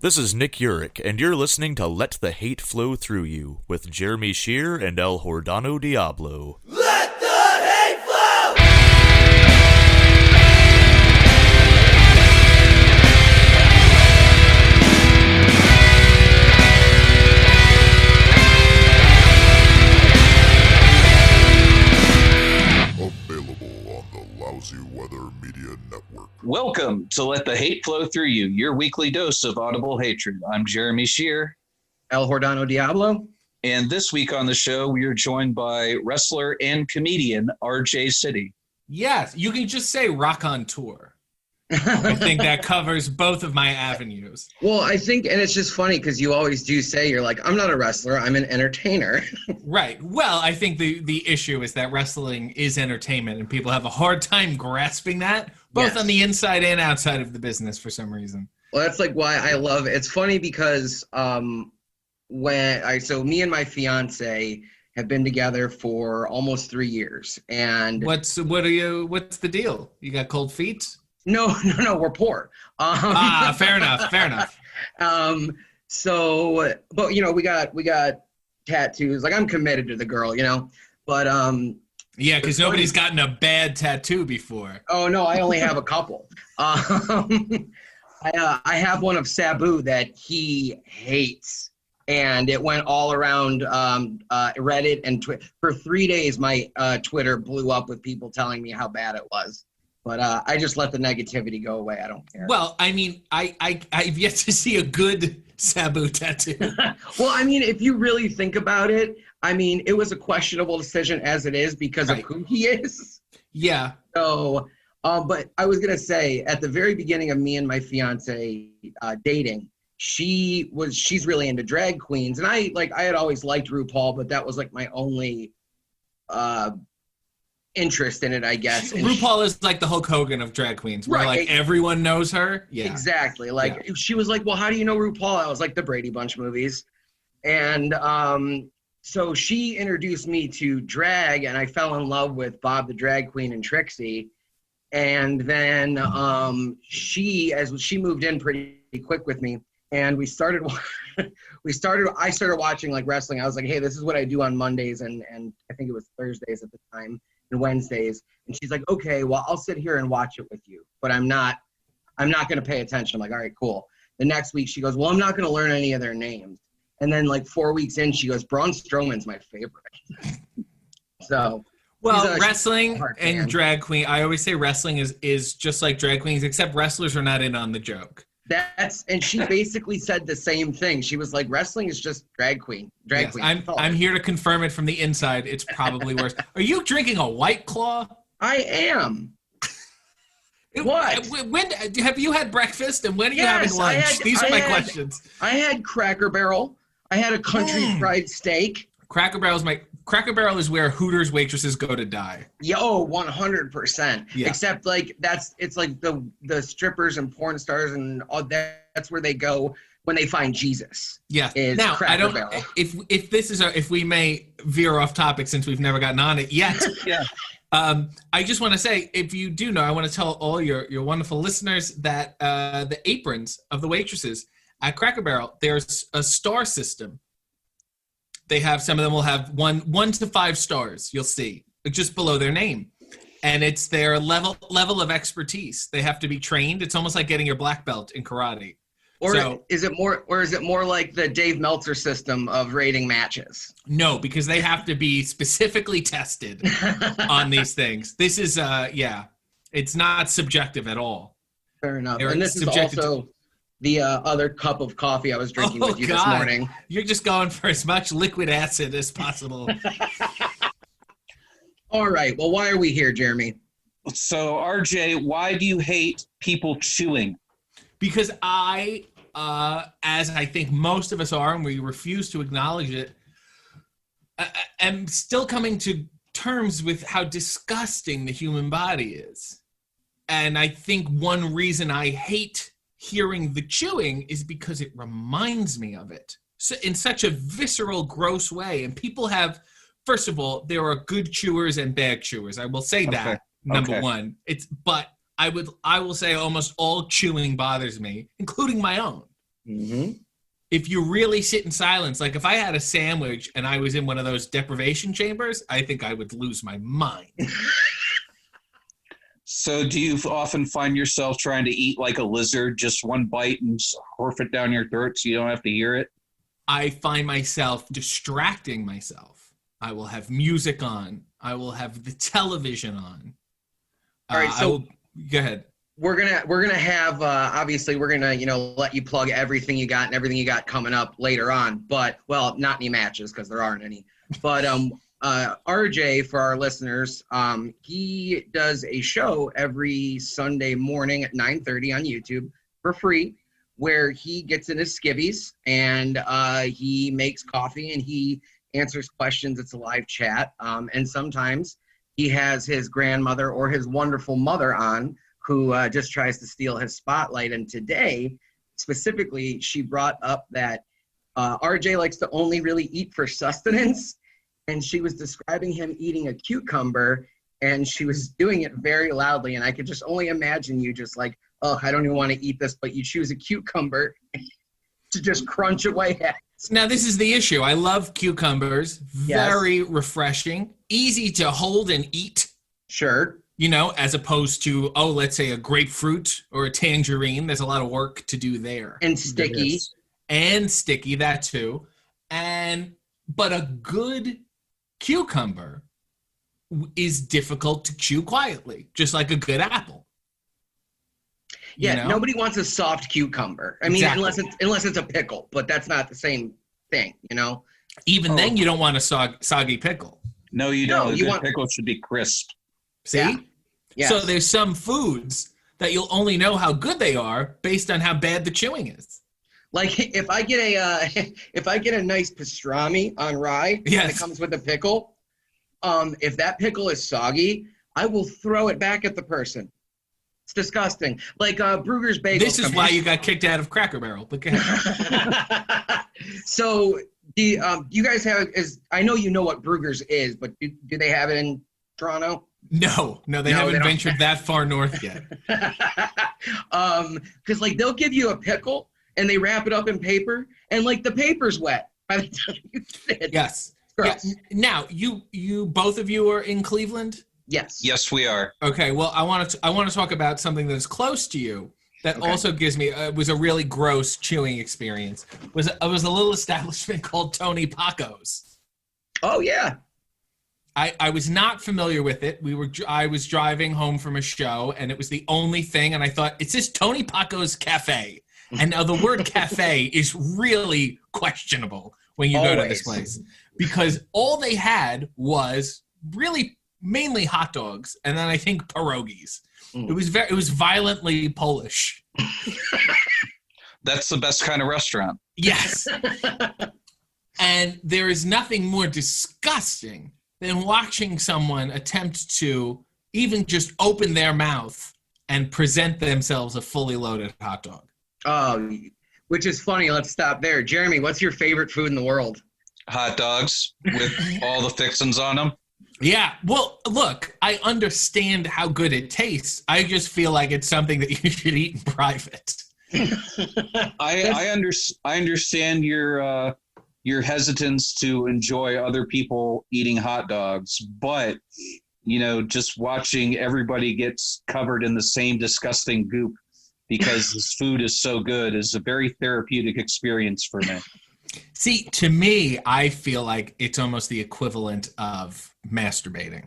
This is Nick Urich, and you're listening to Let the Hate Flow Through You with Jeremy Shear and El Hordano Diablo. Let the hate flow! Available on the Lousy Weather Media Network. Welcome to Let the Hate Flow Through You, your weekly dose of audible hatred. I'm Jeremy Shear. El Hordano Diablo. And this week on the show, we are joined by wrestler and comedian RJ City. Yes, you can just say Raconteur. I think that covers both of my avenues. Well, I think, and it's just funny because you always do say, you're like, I'm not a wrestler, I'm an entertainer. Right. Well, I think the issue is that wrestling is entertainment, and people have a hard time grasping that, both on the inside and outside of the business for some reason. Well, that's like why I love it. It's funny because so me and my fiance have been together for almost 3 years. And what's the deal? You got cold feet? No, we're poor. Fair enough. But we got tattoos. Like, I'm committed to the girl, but yeah, because nobody's gotten a bad tattoo before. Oh no, I only have a couple. I have one of Sabu that he hates, and it went all around Reddit and for 3 days. My Twitter blew up with people telling me how bad it was. But I just let the negativity go away. I don't care. Well, I mean, I've yet to see a good Sabu tattoo. Well, I mean, if you really think about it, I mean, it was a questionable decision as it is because of who he is. Yeah. So, but I was gonna say at the very beginning of me and my fiance dating, she's really into drag queens, and I had always liked RuPaul, but that was like my only interest in it, I guess. And RuPaul is like the Hulk Hogan of drag queens, where like everyone knows her. Yeah, exactly. She was like, "Well, how do you know RuPaul?" I was like, "The Brady Bunch movies," and so she introduced me to drag, and I fell in love with Bob the Drag Queen and Trixie, and then as she moved in pretty quick with me, and I started watching like wrestling. I was like, "Hey, this is what I do on Mondays," and I think it was Thursdays at the time. And Wednesdays, and she's like, okay, well, I'll sit here and watch it with you, but I'm not going to pay attention. I'm like, all right, cool. The next week she goes, well, I'm not going to learn any of their names. And then like 4 weeks in, she goes, Braun Strowman's my favorite. So, well, wrestling and drag queen, I always say wrestling is just like drag queens, except wrestlers are not in on the joke. And she basically said the same thing. She was like, wrestling is just drag queen. Queen. I'm here to confirm it from the inside. It's probably worse. Are you drinking a White Claw? I am. What? When have you had breakfast, and when are you having lunch? These are my questions. I had Cracker Barrel. I had a country fried steak. Cracker Barrel is where Hooters waitresses go to die. Yo, 100%. Yeah. Except like it's like the strippers and porn stars and all that. That's where they go when they find Jesus. Yeah. Now I don't. Barrel. If we may veer off topic since we've never gotten on it yet. Yeah. I just want to say, if you do know, I want to tell all your wonderful listeners that the aprons of the waitresses at Cracker Barrel, there's a star system. They have, some of them will have one to 5 stars, you'll see, just below their name. And it's their level of expertise. They have to be trained. It's almost like getting your black belt in karate. Is it more like the Dave Meltzer system of rating matches? No, because they have to be specifically tested on these things. This is, it's not subjective at all. Fair enough. And this is also the other cup of coffee I was drinking with you this morning. You're just going for as much liquid acid as possible. All right. Well, why are we here, Jeremy? So, RJ, why do you hate people chewing? Because I, as I think most of us are, and we refuse to acknowledge it, am still coming to terms with how disgusting the human body is. And I think one reason I hate hearing the chewing is because it reminds me of it, so in such a visceral, gross way. And people have, first of all, there are good chewers and bad chewers. I will say that, number one. But I will say almost all chewing bothers me, including my own. Mm-hmm. If you really sit in silence, like if I had a sandwich and I was in one of those deprivation chambers, I think I would lose my mind. So do you often find yourself trying to eat like a lizard, just one bite and horf it down your throat so you don't have to hear it? I find myself distracting myself. I will have music on. I will have the television on. All right, so go ahead. We're gonna have obviously we're gonna let you plug everything you got and everything you got coming up later on. But well, not any matches because there aren't any. But RJ, for our listeners, he does a show every Sunday morning at 9:30 on YouTube for free, where he gets in his skivvies and he makes coffee and he answers questions. It's a live chat, and sometimes he has his grandmother or his wonderful mother on, who just tries to steal his spotlight. And today, specifically, she brought up that RJ likes to only really eat for sustenance. And she was describing him eating a cucumber, and she was doing it very loudly. And I could just only imagine you just like, oh, I don't even want to eat this, but you choose a cucumber to just crunch away at. Now, this is the issue. I love cucumbers. Very refreshing. Easy to hold and eat. Sure. As opposed to, let's say a grapefruit or a tangerine. There's a lot of work to do there. And sticky. Yes. And sticky, that too. But a good cucumber is difficult to chew quietly, just like a good apple. Yeah, nobody wants a soft cucumber. I mean, exactly. unless it's a pickle, but that's not the same thing, Even then, you don't want a soggy pickle. No, you don't. A pickle should be crisp. See? Yeah. Yes. So there's some foods that you'll only know how good they are based on how bad the chewing is. Like if I get a nice pastrami on rye that comes with a pickle, if that pickle is soggy, I will throw it back at the person. It's disgusting. Like Bruegger's bagels. This is why you got kicked out of Cracker Barrel. So you guys have I know you know what Bruegger's is, but do they have it in Toronto? No, they haven't ventured that far north yet. Because like they'll give you a pickle and they wrap it up in paper, and like the paper's wet by the time you get it. Yes. Yeah. Now you both of you are in Cleveland. Yes. Yes, we are. Okay. Well, I want to talk about something that's close to you that also gives me was a really gross chewing experience. Was a little establishment called Tony Paco's. Oh yeah. I was not familiar with it. I was driving home from a show, and it was the only thing, and I thought, it says Tony Paco's Cafe. And now the word cafe is really questionable when you go to this place, because all they had was really mainly hot dogs, and then I think pierogies. It was violently Polish. That's the best kind of restaurant. Yes. And there is nothing more disgusting than watching someone attempt to even just open their mouth and present themselves a fully loaded hot dog. Oh, which is funny. Let's stop there. Jeremy, what's your favorite food in the world? Hot dogs with all the fixings on them. Yeah. Well, look, I understand how good it tastes. I just feel like it's something that you should eat in private. I understand your hesitance to enjoy other people eating hot dogs, but just watching everybody gets covered in the same disgusting goop because this food is so good is a very therapeutic experience for me. See, to me, I feel like it's almost the equivalent of masturbating,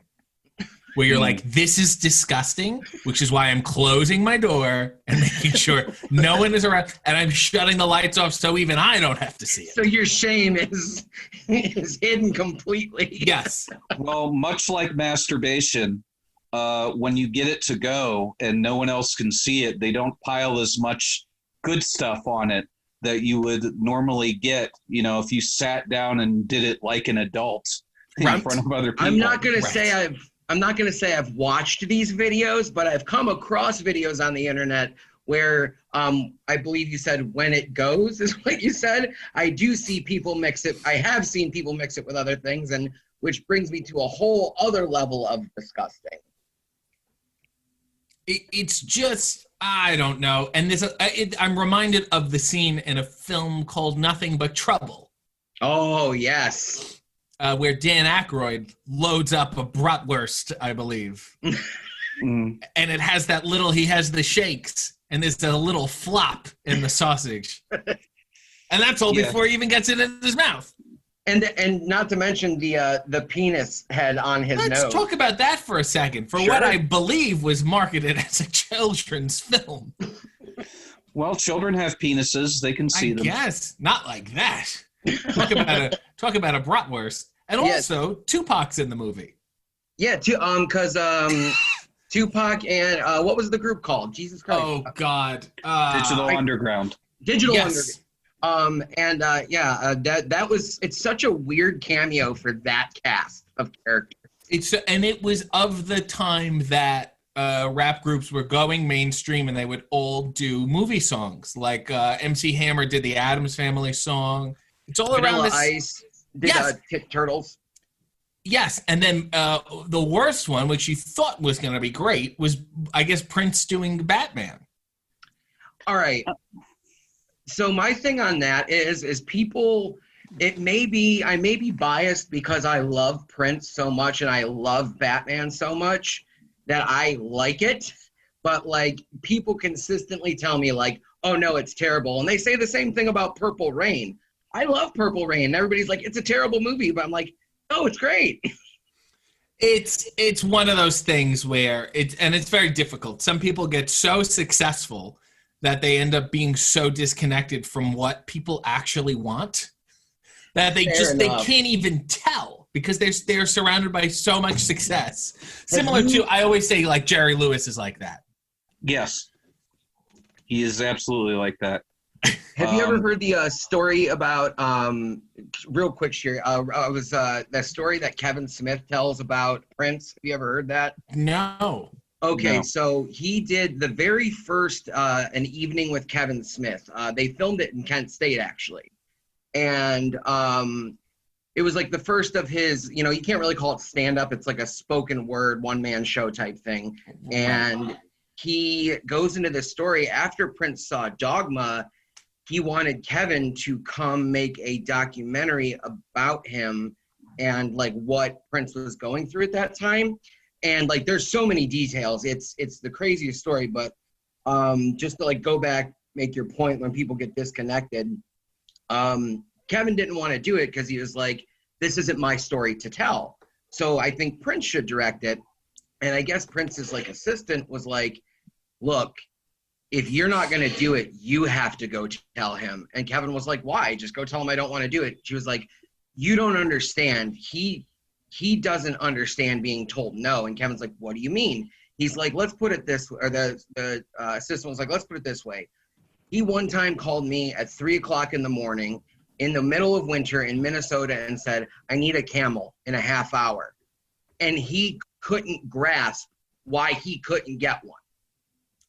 where you're like, this is disgusting, which is why I'm closing my door and making sure no one is around, and I'm shutting the lights off so even I don't have to see it. So your shame is hidden completely. Yes. Well, much like masturbation, when you get it to go and no one else can see it, they don't pile as much good stuff on it that you would normally get, if you sat down and did it like an adult in front of other people. I'm not going to say I've watched these videos, but I've come across videos on the internet where I believe you said when it goes is what you said. I do see people mix it. I have seen people mix it with other things, and which brings me to a whole other level of disgusting. It's just I don't know. And I'm reminded of the scene in a film called Nothing But Trouble. Oh, yes. Where Dan Aykroyd loads up a bratwurst, I believe. And it has he has the shakes, and there's a little flop in the sausage. And that's all before he even gets it in his mouth. And not to mention the penis head on his nose. Let's talk about that for a second. For what I believe was marketed as a children's film. Well, children have penises; they can see them. Yes, not like that. Talk about a bratwurst, and also Tupac's in the movie. Yeah, because Tupac and what was the group called? Jesus Christ! Oh God, Digital Underground. Digital Underground. That was, it's such a weird cameo for that cast of characters. It was of the time that rap groups were going mainstream, and they would all do movie songs. Like MC Hammer did the Addams Family song. It's all Vanilla around this. Ice did Turtles. Yes, and then the worst one, which you thought was going to be great, was I guess Prince doing Batman. All right. So my thing on that is people, I may be biased because I love Prince so much and I love Batman so much that I like it, but like people consistently tell me like, oh no, it's terrible. And they say the same thing about Purple Rain. I love Purple Rain. And everybody's like, it's a terrible movie, but I'm like, no, it's great. It's one of those things where it's very difficult. Some people get so successful that they end up being so disconnected from what people actually want that they can't even tell because they're surrounded by so much success. Similar to, I always say, like Jerry Lewis is like that. Yes, he is absolutely like that. Have you ever heard the story about, real quick, Sherry, was that story that Kevin Smith tells about Prince? Have you ever heard that? No. Okay, No. So he did the very first An Evening with Kevin Smith. They filmed it in Kent State, actually. And it was like the first of his, you can't really call it stand-up. It's like a spoken word, one-man show type thing. And he goes into this story. After Prince saw Dogma, he wanted Kevin to come make a documentary about him and like what Prince was going through at that time. And like, there's so many details. It's the craziest story, but just to like go back, make your point when people get disconnected. Kevin didn't want to do it because he was like, this isn't my story to tell. So I think Prince should direct it. And I guess Prince's like assistant was like, look, if you're not going to do it, you have to go tell him. And Kevin was like, why? Just go tell him I don't want to do it. She was like, you don't understand. He doesn't understand being told no. And Kevin's like, what do you mean? He's like, let's put it this way. Or the assistant was like, let's put it this way. He one time called me at 3:00 in the morning in the middle of winter in Minnesota and said, I need a camel in a half hour. And he couldn't grasp why he couldn't get one.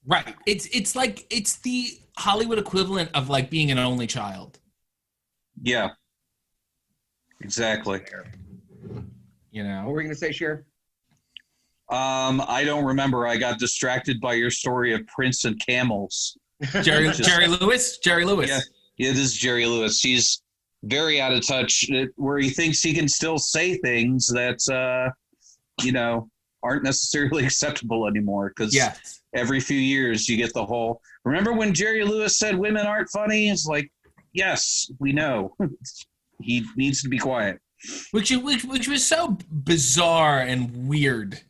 Right. It's like, it's the Hollywood equivalent of like being an only child. Yeah. Exactly. What were you going to say, Cher? I don't remember. I got distracted by your story of Prince and camels. Jerry Lewis? Jerry Lewis. Yeah, it is Jerry Lewis. He's very out of touch where he thinks he can still say things that, aren't necessarily acceptable anymore. Because every few years you get the whole, remember when Jerry Lewis said women aren't funny? It's like, yes, we know. He needs to be quiet. Which was so bizarre and weird.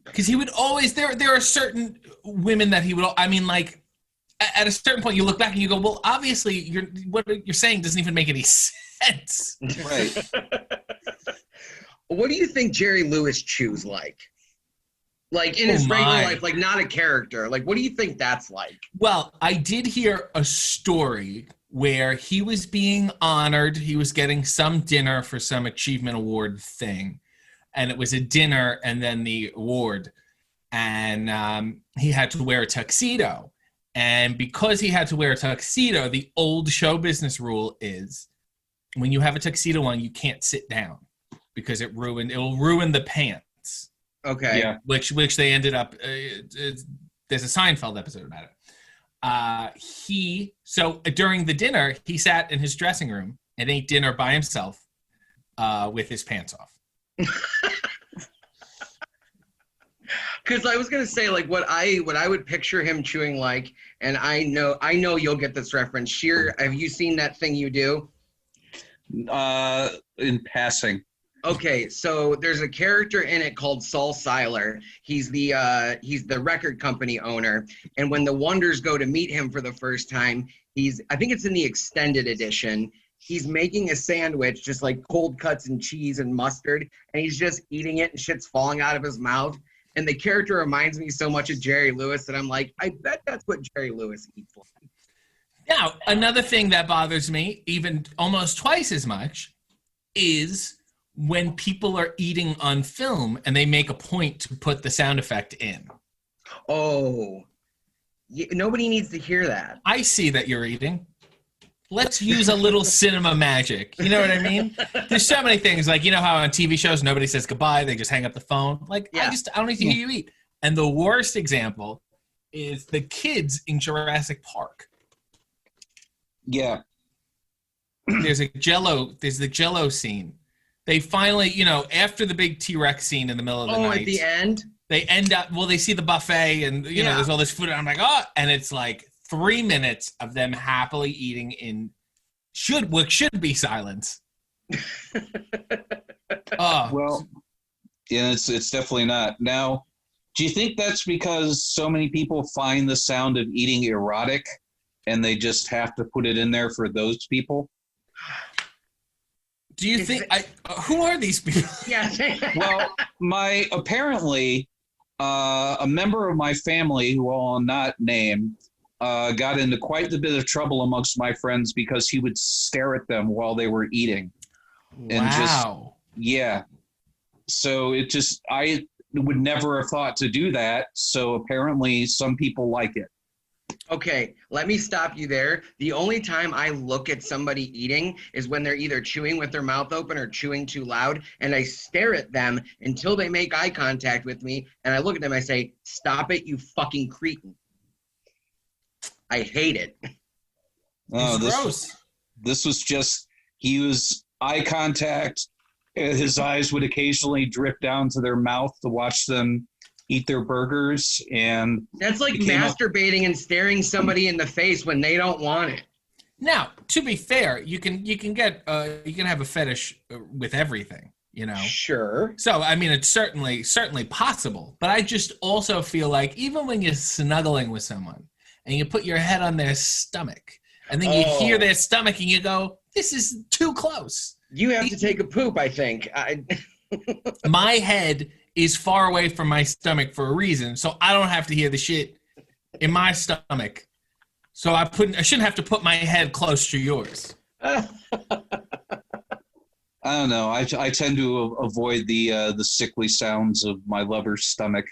Because he would always, there are certain women that he would, like, at a certain point you look back and you go, well, obviously what you're saying doesn't even make any sense. Right. What do you think Jerry Lewis chews like? Like in his regular life, like not a character. Like, what do you think that's like? Well, I did hear a story where he was being honored. He was getting some dinner for some achievement award thing. And it was a dinner and then the award. And he had to wear a tuxedo. And because he had to wear a tuxedo, the old show business rule is when you have a tuxedo on, you can't sit down because it will ruin the pants. Okay. Yeah. Which they ended up there's a Seinfeld episode about it. So during the dinner, he sat in his dressing room and ate dinner by himself with his pants off. Because I was gonna say, like, what I would picture him chewing like, and I know you'll get this reference. Sheer, have you seen that thing you do? In passing. Okay, so there's a character in it called Saul Seiler. He's the record company owner, and when the Wonders go to meet him for the first time, I think it's in the extended edition. He's making a sandwich, just like cold cuts and cheese and mustard, and he's just eating it and shit's falling out of his mouth. And the character reminds me so much of Jerry Lewis that I'm like, I bet that's what Jerry Lewis eats like. Now, another thing that bothers me, even almost twice as much, is when people are eating on film and they make a point to put the sound effect in. Oh, nobody needs to hear that. I see that you're eating. Let's use a little cinema magic. You know what I mean? There's so many things, like, you know how on TV shows nobody says goodbye, they just hang up the phone. Like, yeah. I don't need to hear you eat. And the worst example is the kids in Jurassic Park. Yeah. There's the Jello scene. They finally, after the big T-Rex scene in the middle of the night. At the end? They end up, they see the buffet and, there's all this food. And I'm like, oh, and it's like 3 minutes of them happily eating in what should be silence. Oh. Well, yeah, it's definitely not. Now, do you think that's because so many people find the sound of eating erotic and they just have to put it in there for those people? Do you think who are these people? Yeah. Well, apparently a member of my family, who I'll not name, got into quite a bit of trouble amongst my friends because he would stare at them while they were eating. And wow. Yeah. So I would never have thought to do that. So apparently some people like it. Okay, let me stop you there. The only time I look at somebody eating is when they're either chewing with their mouth open or chewing too loud, and I stare at them until they make eye contact with me, and I look at them and I say, "Stop it, you fucking cretin." I hate it. Oh, gross. This was just, he was eye contact. His eyes would occasionally drip down to their mouth to watch them eat their burgers, and that's like masturbating and staring somebody in the face when they don't want it. Now, to be fair, you can have a fetish with everything, Sure. So I mean, it's certainly possible, but I just also feel like even when you're snuggling with someone and you put your head on their stomach and then you hear their stomach and you go, "This is too close." You have to take a poop, I think. My head is far away from my stomach for a reason, so I don't have to hear the shit in my stomach. So I shouldn't have to put my head close to yours. I don't know. I tend to avoid the sickly sounds of my lover's stomach,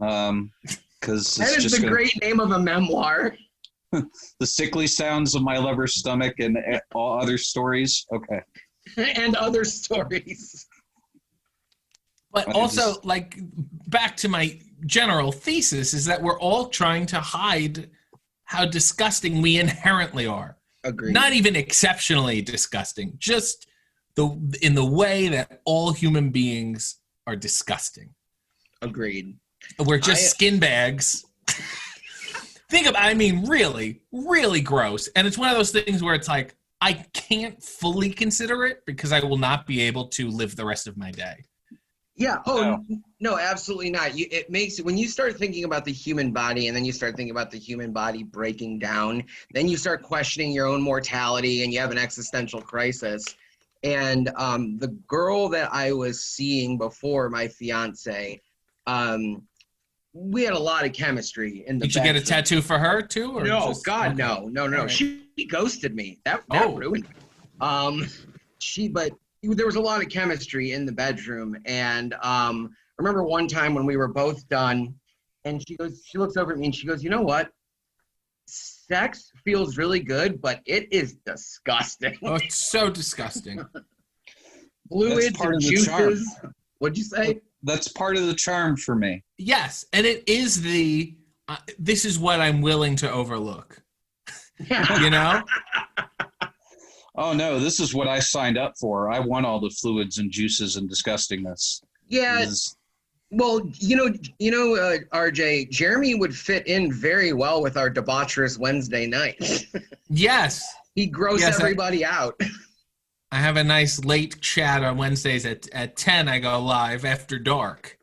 because that is the great name of a memoir. The sickly sounds of my lover's stomach and all other stories. Okay. And other stories. But also, like, back to my general thesis is that we're all trying to hide how disgusting we inherently are. Agreed. Not even exceptionally disgusting, just in the way that all human beings are disgusting. Agreed. We're just skin bags. Really, really gross. And it's one of those things where it's like, I can't fully consider it because I will not be able to live the rest of my day. Yeah. Oh, no, absolutely not. It makes, when you start thinking about the human body and then you start thinking about the human body breaking down, then you start questioning your own mortality and you have an existential crisis. And the girl that I was seeing before my fiance, we had a lot of chemistry in the Did you get a tattoo for her too? Or no, just, God, okay. no. Right. She ghosted me. That ruined me. But there was a lot of chemistry in the bedroom. And I remember one time when we were both done and she looks over at me and she goes, "You know what? Sex feels really good, but it is disgusting." Oh, it's so disgusting. Fluids and juices. What'd you say? That's part of the charm for me. Yes, and it is the this is what I'm willing to overlook. You know? Oh no, this is what I signed up for. I want all the fluids and juices and disgustingness. Yeah. Well, RJ, Jeremy would fit in very well with our debaucherous Wednesday night. Yes. He'd gross everybody out. I have a nice late chat on Wednesdays at 10. I go live after dark.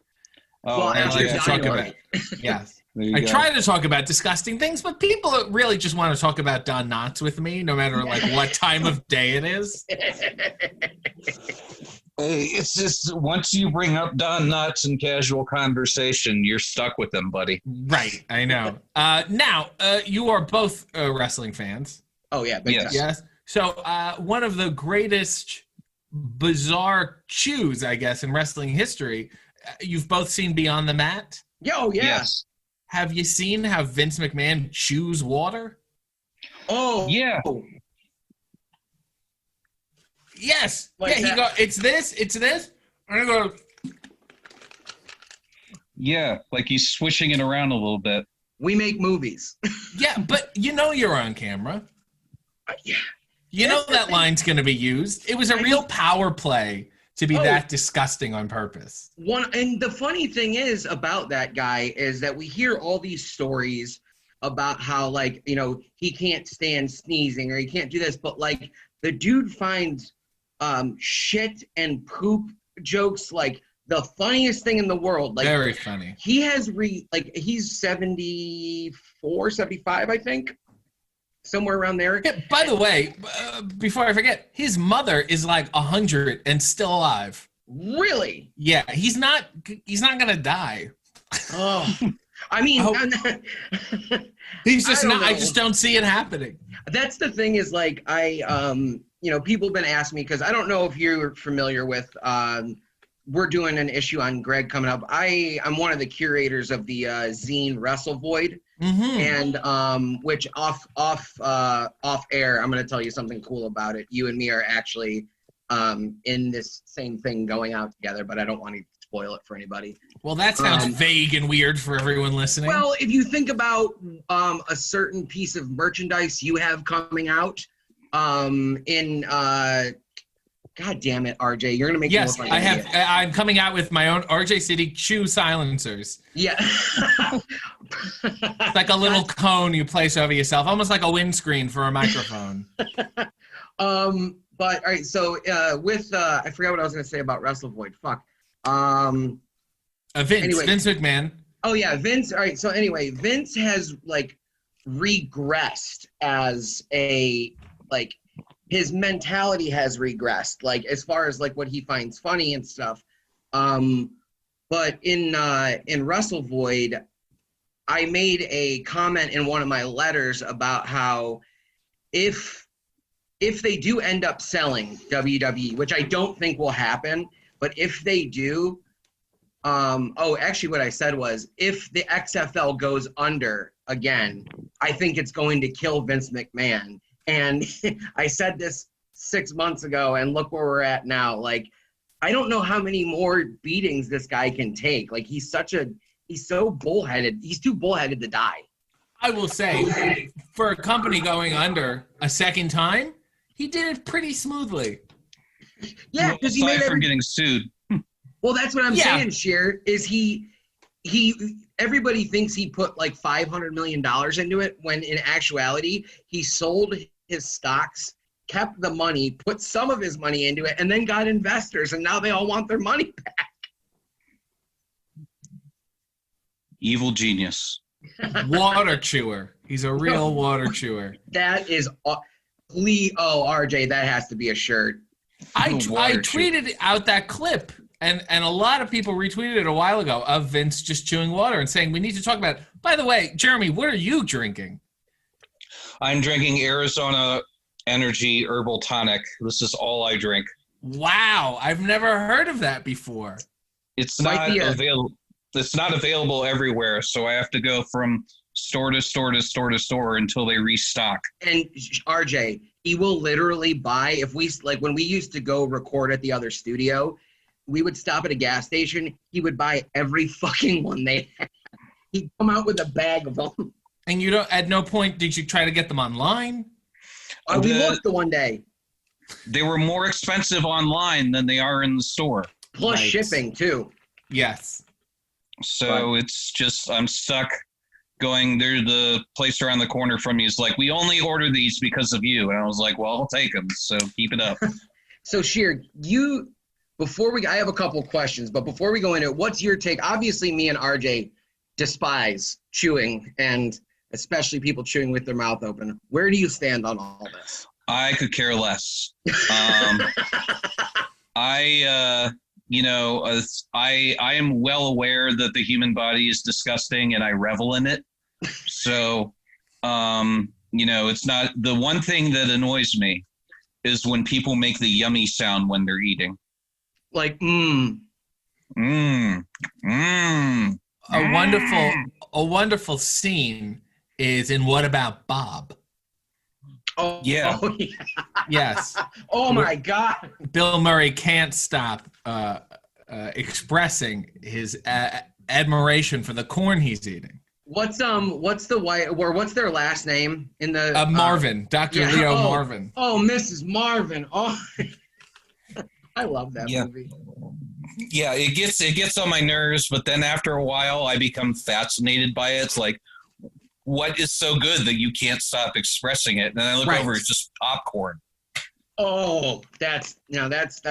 Oh, Well, I after like to talk about. Yes. I try to talk about disgusting things, but people really just want to talk about Don Knotts with me, no matter like what time of day it is. It's just once you bring up Don Knotts in casual conversation, you're stuck with them, buddy. Right, I know. Now, you are both wrestling fans. Oh, yeah. Big time. Yes. So one of the greatest bizarre chews, I guess, in wrestling history, you've both seen Beyond the Mat? Oh, yeah. Yes. Have you seen how Vince McMahon chews water? Oh, Yeah. Yes. Like yeah, he that. go, it's this. And I go, Yeah, like he's swishing it around a little bit. We make movies. yeah, but you know you're on camera. Yeah. You know that line's going to be used. It was a real power play to be that disgusting on purpose. And the funny thing is about that guy is that we hear all these stories about how, like, you know, he can't stand sneezing or he can't do this, but like the dude finds shit and poop jokes like the funniest thing in the world. Like, very funny. He has he's 74, 75, I think. Somewhere around there. Yeah, by the way, before I forget, his mother is like 100 and still alive. Really? Yeah, he's not gonna die. Oh, I mean, he's just not. I just don't see it happening. That's the thing is like people have been asking me because I don't know if you're familiar with. We're doing an issue on Greg coming up. I'm one of the curators of the zine Wrestle Void. Mm-hmm. And which off air, I'm going to tell you something cool about it. You and me are actually in this same thing going out together, but I don't want to spoil it for anybody. Well, that sounds vague and weird for everyone listening. Well, if you think about a certain piece of merchandise you have coming out God damn it, RJ, you're gonna make yes, me I have. I'm coming out with my own RJ City Chew silencers. Yeah. It's like a little cone you place over yourself, almost like a windscreen for a microphone. But all right, so with I forgot what I was gonna say about Wrestle Void. Fuck. Vince McMahon. Oh yeah, Vince. All right, so anyway, Vince has like regressed as his mentality has regressed, like as far as like what he finds funny and stuff. But in Wrestle Void, I made a comment in one of my letters about how if they do end up selling WWE, which I don't think will happen, but if they do, actually what I said was if the XFL goes under again, I think it's going to kill Vince McMahon. And I said this 6 months ago, and look where we're at now. Like, I don't know how many more beatings this guy can take. Like, he's so bullheaded. He's too bullheaded to die. I will say, for a company going under a second time, he did it pretty smoothly. Yeah, because he made from getting sued. Well, that's what I'm saying, Cher, is everybody thinks he put like $500 million into it, when in actuality, he sold his stocks, kept the money, put some of his money into it, and then got investors, and now they all want their money back. Evil genius. Water chewer. He's a real water chewer. That is RJ, that has to be a shirt. I tweeted out that clip, and a lot of people retweeted it a while ago of Vince just chewing water and saying, we need to talk about it. By the way, Jeremy, what are you drinking? I'm drinking Arizona Energy Herbal Tonic. This is all I drink. Wow, I've never heard of that before. It's not available. It's not available everywhere, so I have to go from store to store to store to store until they restock. And RJ, he will literally buy, when we used to go record at the other studio, we would stop at a gas station. He would buy every fucking one they had. He'd come out with a bag of them. And you don't. At no point did you try to get them online? We looked the one day. They were more expensive online than they are in the store. Plus Right. shipping, too. Yes. So it's just, I'm stuck going there. The place around the corner from me is like, we only order these because of you. And I was like, well, I'll take them. So keep it up. So, Sheer, I have a couple questions, but before we go into it, what's your take? Obviously, me and RJ despise chewing, and especially people chewing with their mouth open. Where do you stand on all this? I could care less. I am well aware that the human body is disgusting and I revel in it. So, it's not, the one thing that annoys me is when people make the yummy sound when they're eating. Like, A wonderful scene is in What About Bob? Oh, Yeah. Oh, yeah. Yes. Oh my God. Bill Murray can't stop expressing his admiration for the corn he's eating. What's their last name in the Marvin, Dr. yeah, Leo Marvin. Oh, Mrs. Marvin. Oh, I love that movie. Yeah, it gets on my nerves, but then after a while I become fascinated by it. It's like, what is so good that you can't stop expressing it? And then I look over, it's just popcorn. Oh, that's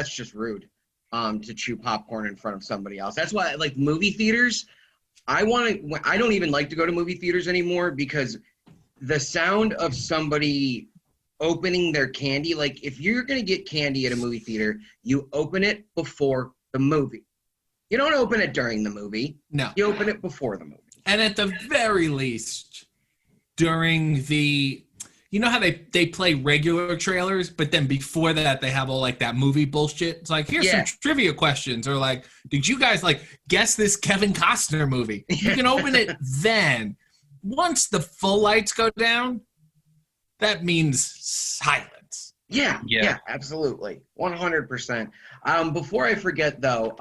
just rude. To chew popcorn in front of somebody else. That's why, like, movie theaters, I don't even like to go to movie theaters anymore because the sound of somebody opening their candy, like, if you're going to get candy at a movie theater, you open it before the movie. You don't open it during the movie. No. You open it before the movie. And at the very least, during the, you know how they play regular trailers, but then before that they have all like that movie bullshit. It's like, here's some trivia questions, or like, did you guys like guess this Kevin Costner movie? You can open it then. Once the full lights go down, that means silence. Yeah, absolutely. 100%. Before I forget though,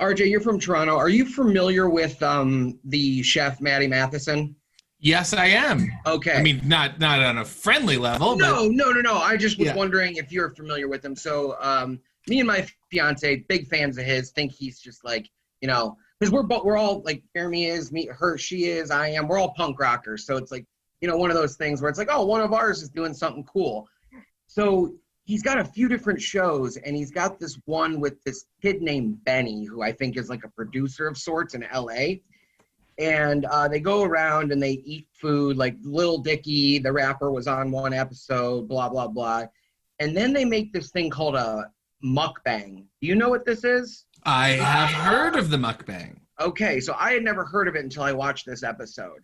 RJ, you're from Toronto. Are you familiar with the chef Matty Matheson? Yes, I am. Okay. I mean, not on a friendly level. No. I just was wondering if you're familiar with him. So me and my fiance, big fans of his, think he's just like, because we're all like, Jeremy is, she is, I am. We're all punk rockers. So it's like, one of those things where it's like, oh, one of ours is doing something cool. So he's got a few different shows, and he's got this one with this kid named Benny, who I think is like a producer of sorts in LA. And they go around and they eat food, like Lil Dicky, the rapper, was on one episode, blah, blah, blah. And then they make this thing called a mukbang. Do you know what this is? I have heard of the mukbang. Okay, so I had never heard of it until I watched this episode.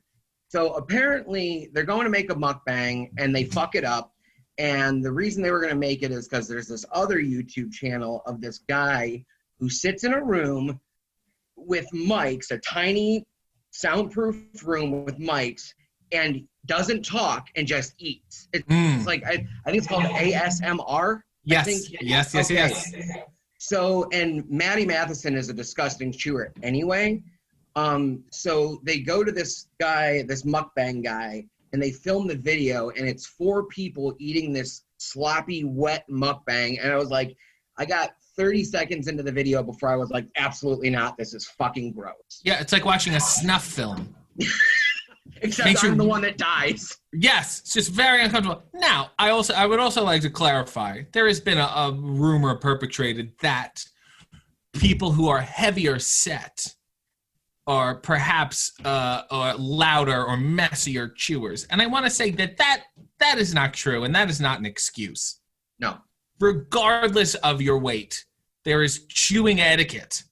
So apparently they're going to make a mukbang and they fuck it up. And the reason they were going to make it is because there's this other YouTube channel of this guy who sits in a room with mics, a tiny soundproof room with mics, and doesn't talk and just eats. It's like, I think it's called ASMR. Yes. Yes. So, and Matty Matheson is a disgusting chewer anyway. So they go to this guy, this mukbang guy, and they film the video, and it's 4 people eating this sloppy, wet mukbang. And I was like, I got 30 seconds into the video before I was like, absolutely not. This is fucking gross. Yeah, it's like watching a snuff film. Except I'm the one that dies. Yes, it's just very uncomfortable. Now, I would also like to clarify, there has been a rumor perpetrated that people who are heavier set are perhaps or louder or messier chewers. And I want to say that is not true, and that is not an excuse. No. Regardless of your weight, there is chewing etiquette.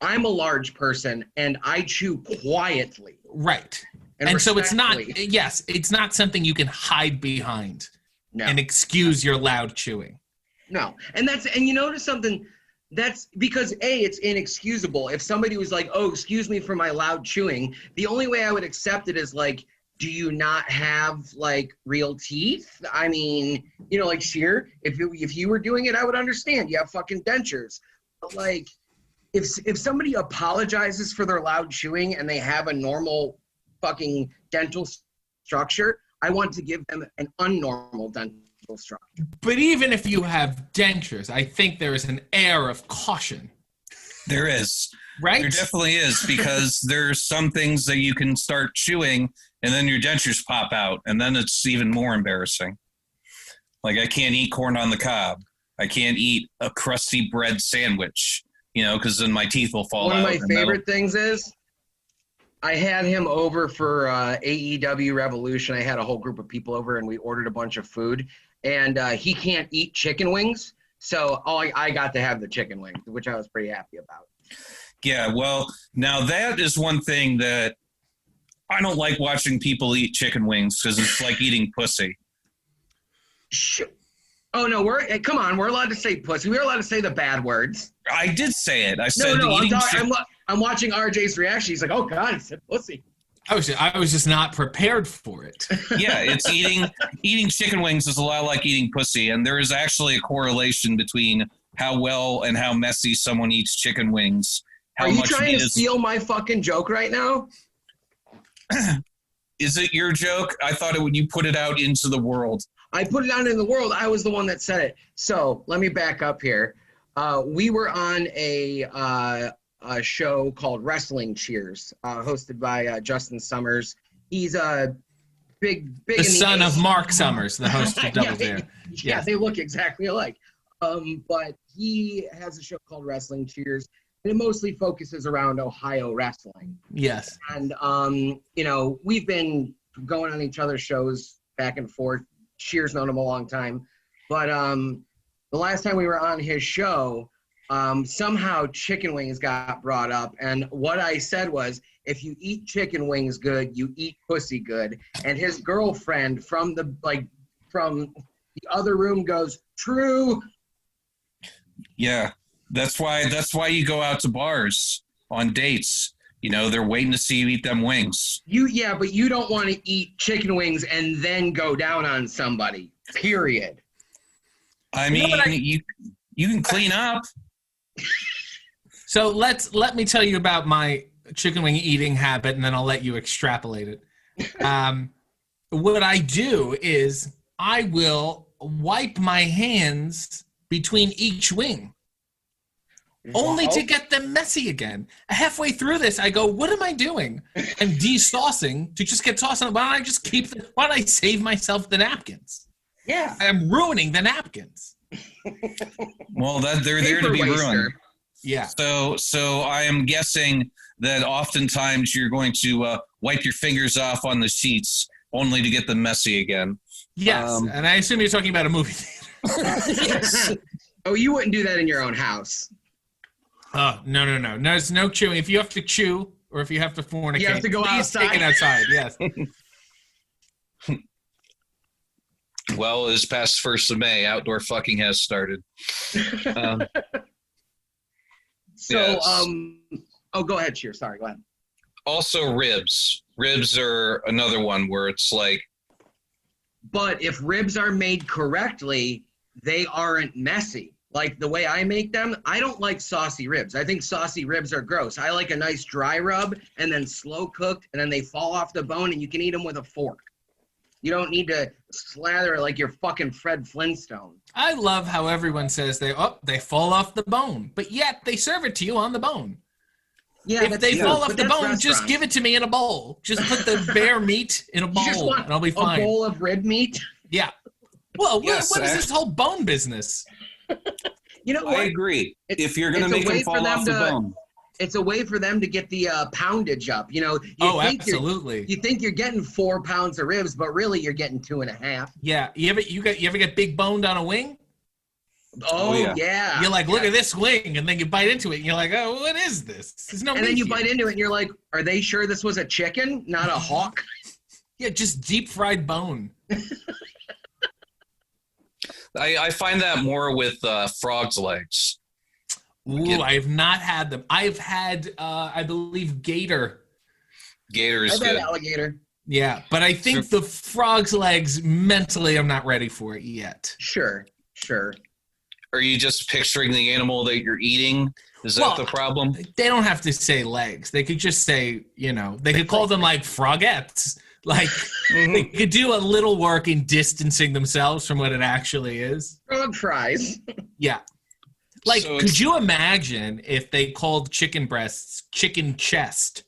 I'm a large person, and I chew quietly. Right. And so it's not something you can hide behind and excuse your loud chewing. No. And you notice something, that's because it's inexcusable. If somebody was like, oh, excuse me for my loud chewing, the only way I would accept it is like, do you not have like real teeth? I mean, like Sheer, if you were doing it, I would understand. You have fucking dentures. But like, if somebody apologizes for their loud chewing and they have a normal fucking dental structure, I want to give them an unnormal dental structure. But even if you have dentures, I think there is an air of caution. There is. Right? There definitely is, because there's some things that you can start chewing and then your dentures pop out, and then it's even more embarrassing. Like, I can't eat corn on the cob. I can't eat a crusty bread sandwich, because then my teeth will fall out. One of my favorite things is I had him over for AEW Revolution. I had a whole group of people over, and we ordered a bunch of food, and he can't eat chicken wings. So I got to have the chicken wings, which I was pretty happy about. Yeah, well, now that is one thing that I don't like watching people eat chicken wings, because it's like eating pussy. Oh, no, come on. We're allowed to say pussy. We're allowed to say the bad words. I did say it. I said I'm watching RJ's reaction. He's like, oh, God, he said pussy. I was just not prepared for it. Yeah, it's eating chicken wings is a lot like eating pussy, and there is actually a correlation between how well and how messy someone eats chicken wings. Are you trying to steal my fucking joke right now? Is it your joke? I thought you put it out into the world. I put it out in the world. I was the one that said it. So let me back up here. We were on a show called Wrestling Cheers, hosted by Justin Summers. He's a big the son of Mark Summers, the host of Double Dare. Yeah, they look exactly alike. But he has a show called Wrestling Cheers, and it mostly focuses around Ohio wrestling. Yes. And we've been going on each other's shows back and forth. Cheers known him a long time, but the last time we were on his show, somehow chicken wings got brought up, and what I said was, if you eat chicken wings good, you eat pussy good. And his girlfriend from the other room goes, true. Yeah, that's why you go out to bars on dates. They're waiting to see you eat them wings. But you don't want to eat chicken wings and then go down on somebody, period. I mean, you can clean up. So let me tell you about my chicken wing eating habit, and then I'll let you extrapolate it. What I do is I will wipe my hands between each wing. Only to get them messy again. Halfway through this, I go, what am I doing? I'm de-saucing to just get tossed on. Why don't I save myself the napkins? Yeah. I'm ruining the napkins. Well, they're there to be ruined. Yeah. So I am guessing that oftentimes you're going to wipe your fingers off on the sheets only to get them messy again. Yes, and I assume you're talking about a movie theater. Yes. Oh, you wouldn't do that in your own house. Oh, no. There's no chewing. If you have to chew or if you have to fornicate, you have to go outside. Take it outside, yes. Well, it's past 1st of May. Outdoor fucking has started. Go ahead, Cheer. Sorry, go ahead. Also, ribs. Ribs are another one where it's like... But if ribs are made correctly, they aren't messy. Like the way I make them, I don't like saucy ribs. I think saucy ribs are gross. I like a nice dry rub and then slow cooked, and then they fall off the bone and you can eat them with a fork. You don't need to slather it like you're fucking Fred Flintstone. I love how everyone says they fall off the bone, but yet they serve it to you on the bone. Yeah, if they fall off the bone, just give it to me in a bowl. Just put the bare meat in a bowl, and I'll be fine. A bowl of rib meat? Yeah. Well, yes, what is this whole bone business? You know what? I agree. If you're going to make them fall off the bone. It's a way for them to get the poundage up. Absolutely. You think you're getting 4 pounds of ribs, but really you're getting 2.5. Yeah. You ever get big boned on a wing? Oh yeah. You're like, look at this wing, and then you bite into it, and you're like, oh, what is this? There's no. And then you bite into it, and you're like, are they sure this was a chicken, not a hawk? Yeah, just deep fried bone. I find that more with frog's legs. Ooh, I have not had them. I've had, I believe, gator. Gator is good. I've had alligator. Yeah, but I think the frog's legs, mentally, I'm not ready for it yet. Sure. are you just picturing the animal that you're eating? Is that the problem? They don't have to say legs. They could just say, they could call them like frogettes. Like they could do a little work in distancing themselves from what it actually is. Frog fries. Yeah. Like, so could you imagine if they called chicken breasts chicken chest?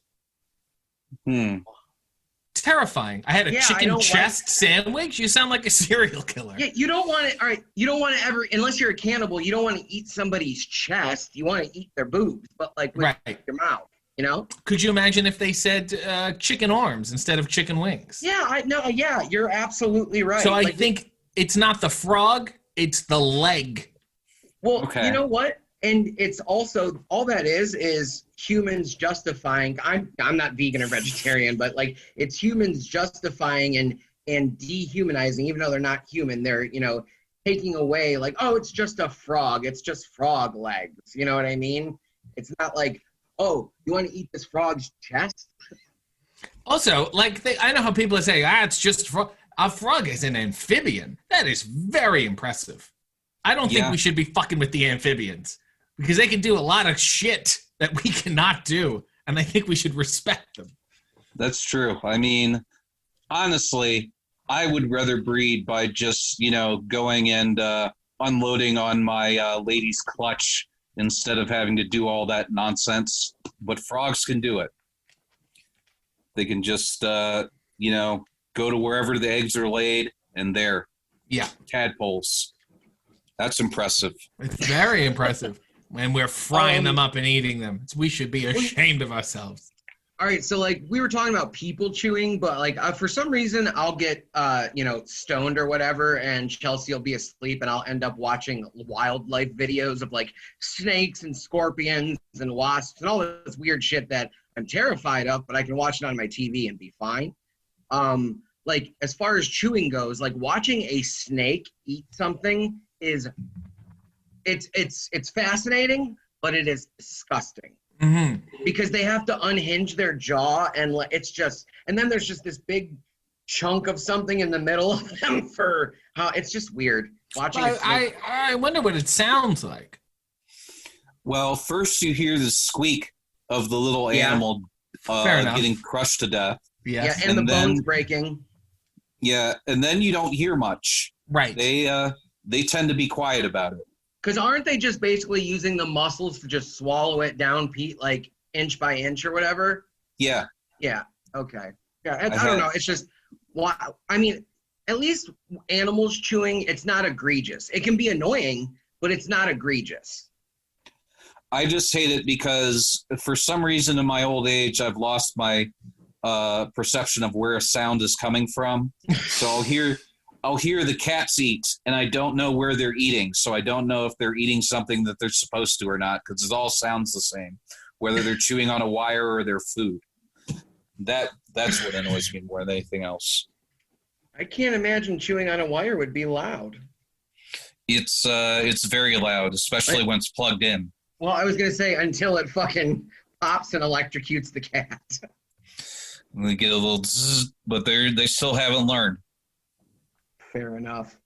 Terrifying. I had a chicken chest sandwich. You sound like a serial killer. Yeah, you don't want to. All right, you don't want to ever, unless you're a cannibal. You don't want to eat somebody's chest. You want to eat their boobs, but like with your mouth. Could you imagine if they said chicken arms instead of chicken wings? Yeah, yeah, you're absolutely right. So I think it's not the frog; it's the leg. Well, you know what? And it's also, all that is humans justifying. I'm not vegan or vegetarian, but like it's humans justifying and dehumanizing, even though they're not human. They're taking away like, oh, it's just a frog. It's just frog legs. You know what I mean? It's not like, oh, you want to eat this frog's chest? Also, like I know how people say, it's just a frog is an amphibian. That is very impressive. I don't think we should be fucking with the amphibians because they can do a lot of shit that we cannot do, and I think we should respect them. That's true. I mean, honestly, I would rather breed by just, going and unloading on my lady's clutch instead of having to do all that nonsense. But frogs can do it. They can just, go to wherever the eggs are laid, and there. Yeah. Tadpoles. That's impressive. It's very impressive. And we're frying them up and eating them. We should be ashamed of ourselves. All right, so like we were talking about people chewing, but like for some reason I'll get stoned or whatever, and Chelsea will be asleep, and I'll end up watching wildlife videos of like snakes and scorpions and wasps and all this weird shit that I'm terrified of, but I can watch it on my TV and be fine. Like as far as chewing goes, like watching a snake eat something is it's fascinating, but it is disgusting. Because they have to unhinge their jaw, and and then there's just this big chunk of something in the middle of them for how it's just weird watching. I wonder what it sounds like. Well, first you hear the squeak of the little animal getting crushed to death. Yes. Yeah, and the bones breaking. Yeah, and then you don't hear much. Right. They tend to be quiet about it. Because aren't they just basically using the muscles to just swallow it down, Pete, like inch by inch or whatever? Yeah. Yeah. Okay. Yeah. I don't know. It's just, I mean, at least animals chewing, it's not egregious. It can be annoying, but it's not egregious. I just hate it because for some reason in my old age, I've lost my perception of where a sound is coming from. So I'll hear the cats eat, and I don't know where they're eating. So I don't know if they're eating something that they're supposed to or not, because it all sounds the same, whether they're chewing on a wire or their food. That's what annoys me more than anything else. I can't imagine chewing on a wire would be loud. It's very loud, especially when it's plugged in. Well, I was going to say until it fucking pops and electrocutes the cat. And they get a little zzz, but they still haven't learned. Fair enough.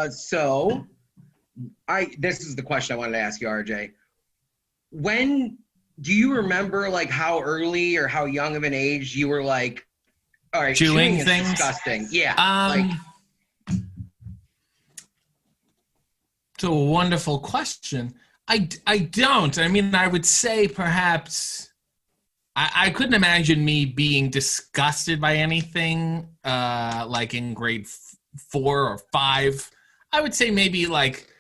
So this is the question I wanted to ask you, RJ. When do you remember like how early or how young of an age you were like, all right, chewing things is disgusting. Yeah. It's a wonderful question. I don't. I mean, I would say perhaps I couldn't imagine me being disgusted by anything like in grade 4 or 5. I would say maybe like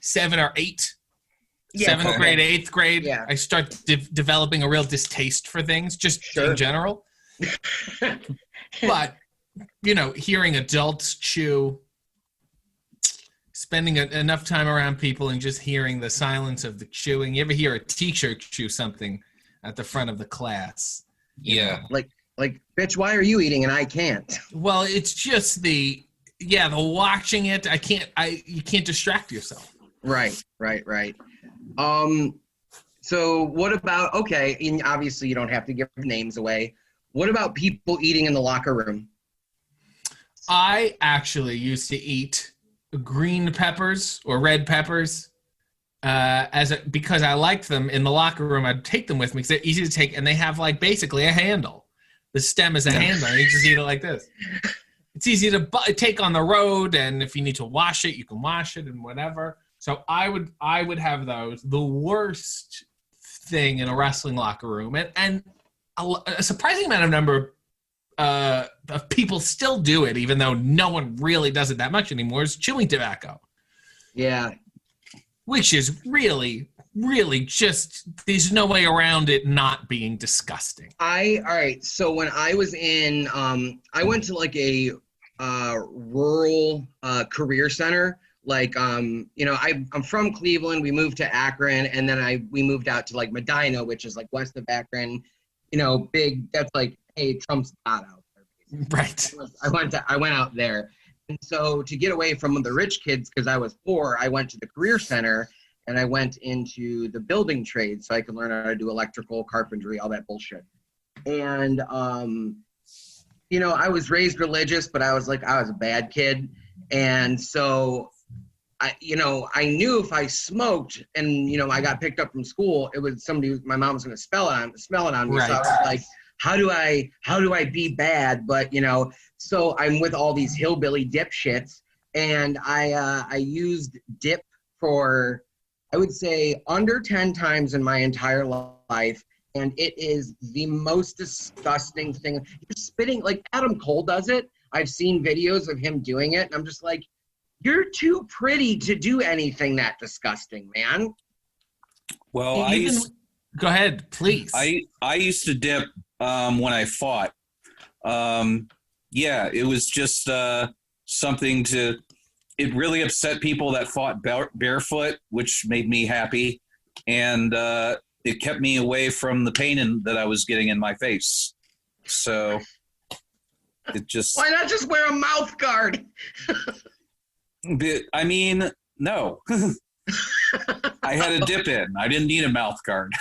7 or 8. Yeah, 7th grade, 8th grade. Yeah. I start developing a real distaste for things, just in general. But, hearing adults chew, spending enough time around people and just hearing the silence of the chewing. You ever hear a teacher chew something at the front of the class? Yeah. Like, bitch, why are you eating and I can't? Well, it's just the watching it. You can't distract yourself. Right. So what about, and obviously you don't have to give names away. What about people eating in the locker room? I actually used to eat green peppers or red peppers because I liked them in the locker room. I'd take them with me because they're easy to take, and they have like basically a handle. The stem is a handle, and you just eat it like this. It's easy to take on the road, and if you need to wash it, you can wash it and whatever. So I would have those. The worst thing in a wrestling locker room, and a surprising number of people still do it, even though no one really does it that much anymore, is chewing tobacco. Yeah. Which is really, really just, there's no way around it not being disgusting. All right. So when I was in, I went to like a rural career center. Like, I'm from Cleveland. We moved to Akron, and then we moved out to like Medina, which is like west of Akron. Big. That's like, hey, Trump's not out there. Right. I went out there, and so to get away from the rich kids, because I was poor, I went to the career center, and I went into the building trade so I could learn how to do electrical, carpentry, all that bullshit. And I was raised religious, but I was a bad kid, and so I knew if I smoked and, I got picked up from school, it was my mom was going to smell it on me. Right. So I was like, how do I be bad? But, so I'm with all these hillbilly dipshits, and I used dip for, I would say, under 10 times in my entire life. And it is the most disgusting thing. You're spitting, like Adam Cole does it. I've seen videos of him doing it, and I'm just like, you're too pretty to do anything that disgusting, man. Well, Go ahead, please. I used to dip when I fought. It was just something it really upset people that fought barefoot, which made me happy. And it kept me away from the pain that I was getting in my face. So it just... Why not just wear a mouth guard? I mean, no. I had a dip in. I didn't need a mouth guard.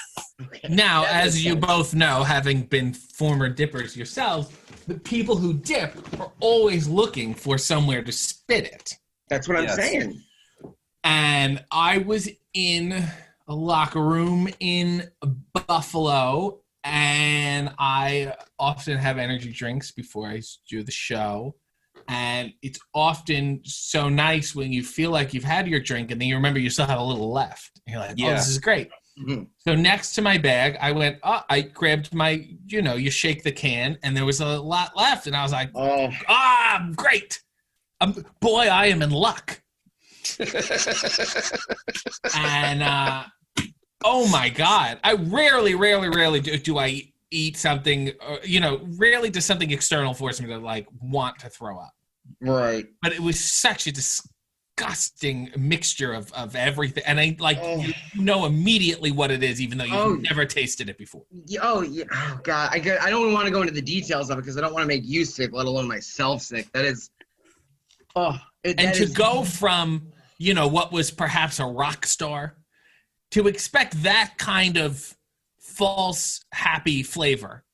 Now, as you both know, having been former dippers yourselves, the people who dip are always looking for somewhere to spit it. That's what I'm saying. And I was in a locker room in Buffalo, and I often have energy drinks before I do the show. And it's often so nice when you feel like you've had your drink and then you remember you still have a little left. And you're like, oh, this is great. Mm-hmm. So next to my bag, I grabbed my, you shake the can, and there was a lot left. And I was like, great. Boy, I am in luck. And, oh my God. I rarely do I eat something, rarely does something external force me to like want to throw up. Right. But it was such a disgusting mixture of everything. And I immediately what it is, even though you've never tasted it before. Oh, yeah. Oh God. I don't want to go into the details of it because I don't want to make you sick, let alone myself sick. That is, go from, what was perhaps a rock star to expect that kind of false happy flavor.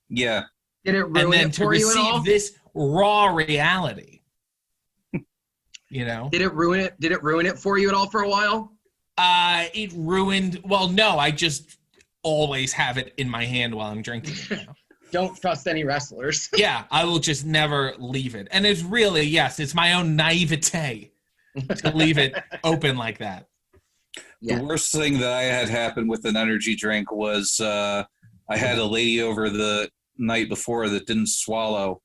Yeah. Did it ruin it for you at all? And then to receive this raw reality. Did it ruin it? Did it ruin it for you at all for a while? It ruined, no, I just always have it in my hand while I'm drinking it. Don't trust any wrestlers. Yeah, I will just never leave it. And it's really, it's my own naivete to leave it open like that. Yeah. The worst thing that I had happen with an energy drink was I had a lady over the night before that didn't swallow,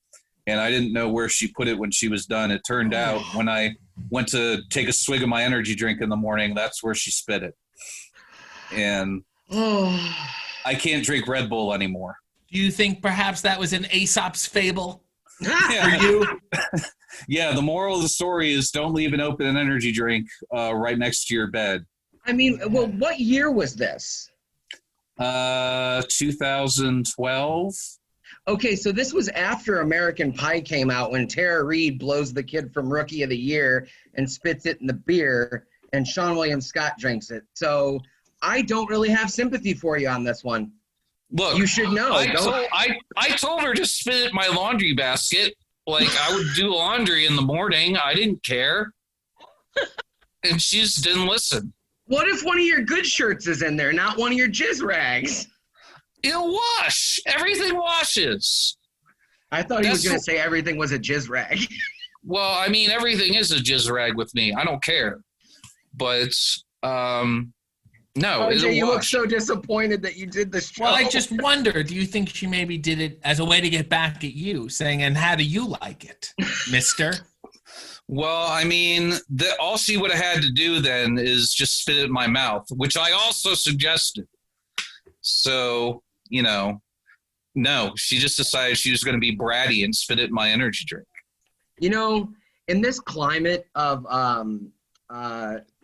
and I didn't know where she put it when she was done. It turned out when I went to take a swig of my energy drink in the morning, that's where she spit it. And I can't drink Red Bull anymore. Do you think perhaps that was an Aesop's fable for you? Yeah, the moral of the story is don't leave an open energy drink right next to your bed. I mean, well, what year was this? 2012. Okay, so this was after American Pie came out, when Tara Reid blows the kid from Rookie of the Year and spits it in the beer, and Sean William Scott drinks it. So I don't really have sympathy for you on this one. Look, you should know. I told her to spit it in my laundry basket. Like, I would do laundry in the morning. I didn't care. And she just didn't listen. What if one of your good shirts is in there, not one of your jizz rags? It'll wash. Everything washes. I thought he was That's going to say everything was a jizz rag. Well, I mean, everything is a jizz rag with me. I don't care. But, no, RJ, you it'll look wash. so disappointed that you did the show. Well, I just wonder, do you think she maybe did it as a way to get back at you, saying, and how do you like it, mister? Well, I mean, all she would have had to do then is just spit it in my mouth, which I also suggested. So, no, she just decided she was going to be bratty and spit it in my energy drink. In this climate of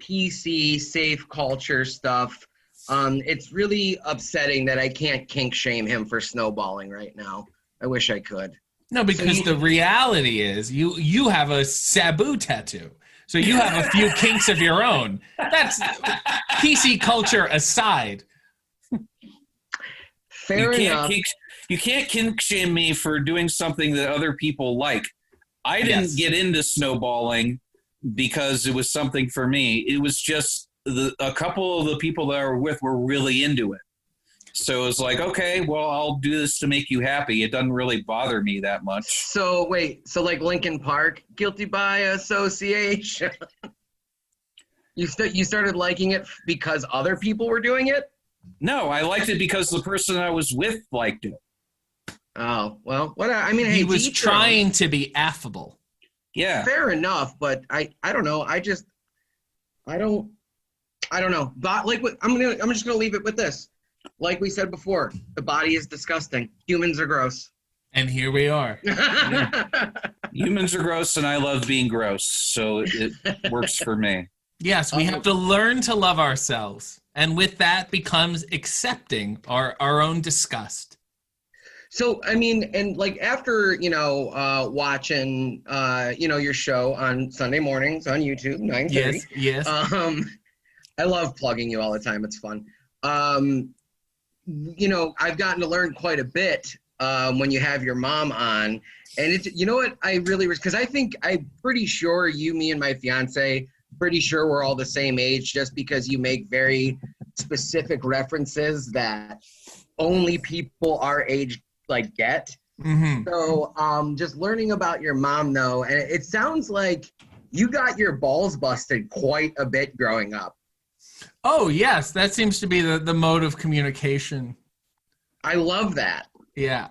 PC, safe culture stuff, it's really upsetting that I can't kink shame him for snowballing right now. I wish I could. No, because the reality is you have a Sabu tattoo. So you have a few kinks of your own. That's PC culture aside. Fair enough. You can't kink shame me for doing something that other people like. I didn't get into snowballing because it was something for me. It was just a couple of the people that I were with were really into it. So it was like, okay, well, I'll do this to make you happy. It doesn't really bother me that much. So wait, like Linkin Park, guilty by association. You started liking it because other people were doing it? No, I liked it because the person I was with liked it. Oh, well, what I mean, He was trying to be affable. Yeah. Fair enough, but I don't know. I don't know. But I'm just gonna leave it with this. Like we said before, the body is disgusting. Humans are gross. And here we are. Humans are gross, and I love being gross, so it works for me. Yes, we have to learn to love ourselves. And with that becomes accepting our own disgust. So, I mean, and like after, watching, your show on Sunday mornings on YouTube, 9:30. Yes. I love plugging you all the time. It's fun. I've gotten to learn quite a bit when you have your mom on. And it's, what I really, because I'm pretty sure me and my fiance, pretty sure we're all the same age just because you make very specific references that only people our age get. Mm-hmm. So just learning about your mom though, and it sounds like you got your balls busted quite a bit growing up. Oh yes, that seems to be the mode of communication. I love that. Yeah.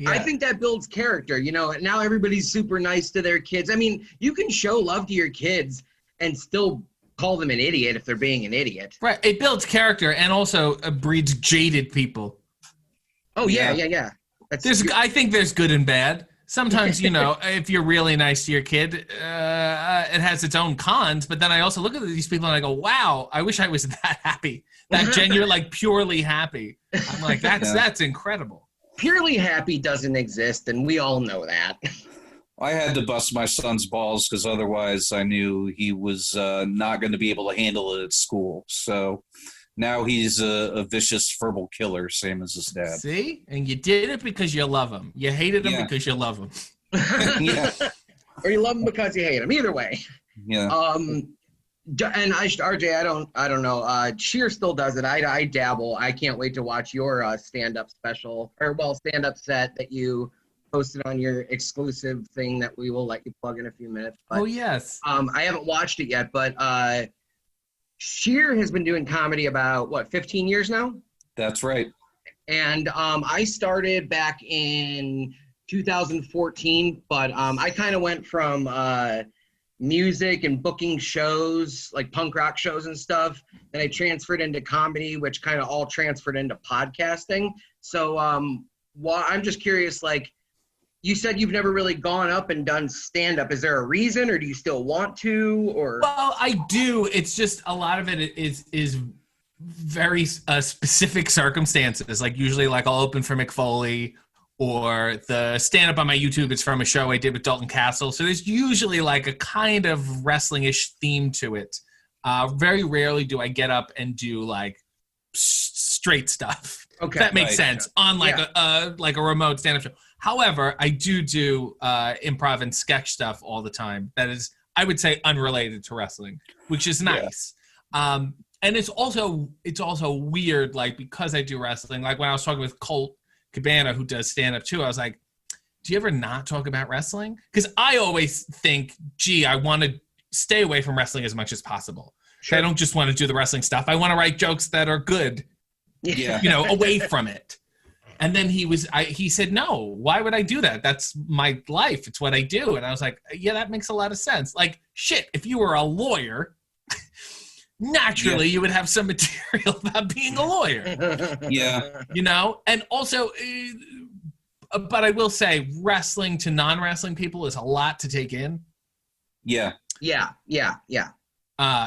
I think that builds character. Now everybody's super nice to their kids. I mean, you can show love to your kids and still call them an idiot if they're being an idiot. Right. It builds character and also breeds jaded people. Oh yeah. I think there's good and bad. Sometimes, if you're really nice to your kid, it has its own cons. But then I also look at these people and I go, wow, I wish I was that happy. That genuine, purely happy. I'm like, that's incredible. Purely happy doesn't exist, and we all know that. I had to bust my son's balls because otherwise I knew he was not going to be able to handle it at school. So now he's a vicious verbal killer, same as his dad. See? And you did it because you love him. You hated him because you love him. Yeah. Or you love him because you hate him. Either way. Yeah. And RJ, I don't know. Sheer still does it. I dabble. I can't wait to watch your stand-up special stand-up set that you posted on your exclusive thing that we will let you plug in a few minutes. But, yes. I haven't watched it yet, but Sheer has been doing comedy about 15 years now? That's right. And I started back in 2014, but I kind of went from music and booking shows, like punk rock shows and stuff. Then I transferred into comedy, which kind of all transferred into podcasting. So I'm just curious, you said you've never really gone up and done stand-up. Is there a reason, or do you still want to? Or Well, I do. It's just a lot of it is very specific circumstances. Usually, I'll open for McFoley, or the stand-up on my YouTube is from a show I did with Dalton Castle. So there's usually a kind of wrestling-ish theme to it. Very rarely do I get up and do straight stuff. Okay, if that makes sense on a remote stand-up show. However, I do improv and sketch stuff all the time. That is I would say unrelated to wrestling, which is nice. And it's also weird, like, because I do wrestling, like when I was talking with Colt Cabana, who does stand-up too, I was like, do you ever not talk about wrestling? Because I always think, gee, I want to stay away from wrestling as much as possible. Sure. I don't just want to do the wrestling stuff. I want to write jokes that are good, away from it. And then he said, no, why would I do that? That's my life. It's what I do. And I was like, yeah, that makes a lot of sense. Like, shit, if you were a lawyer, naturally you would have some material about being a lawyer. Yeah. And also, but I will say wrestling to non-wrestling people is a lot to take in. Yeah. Yeah.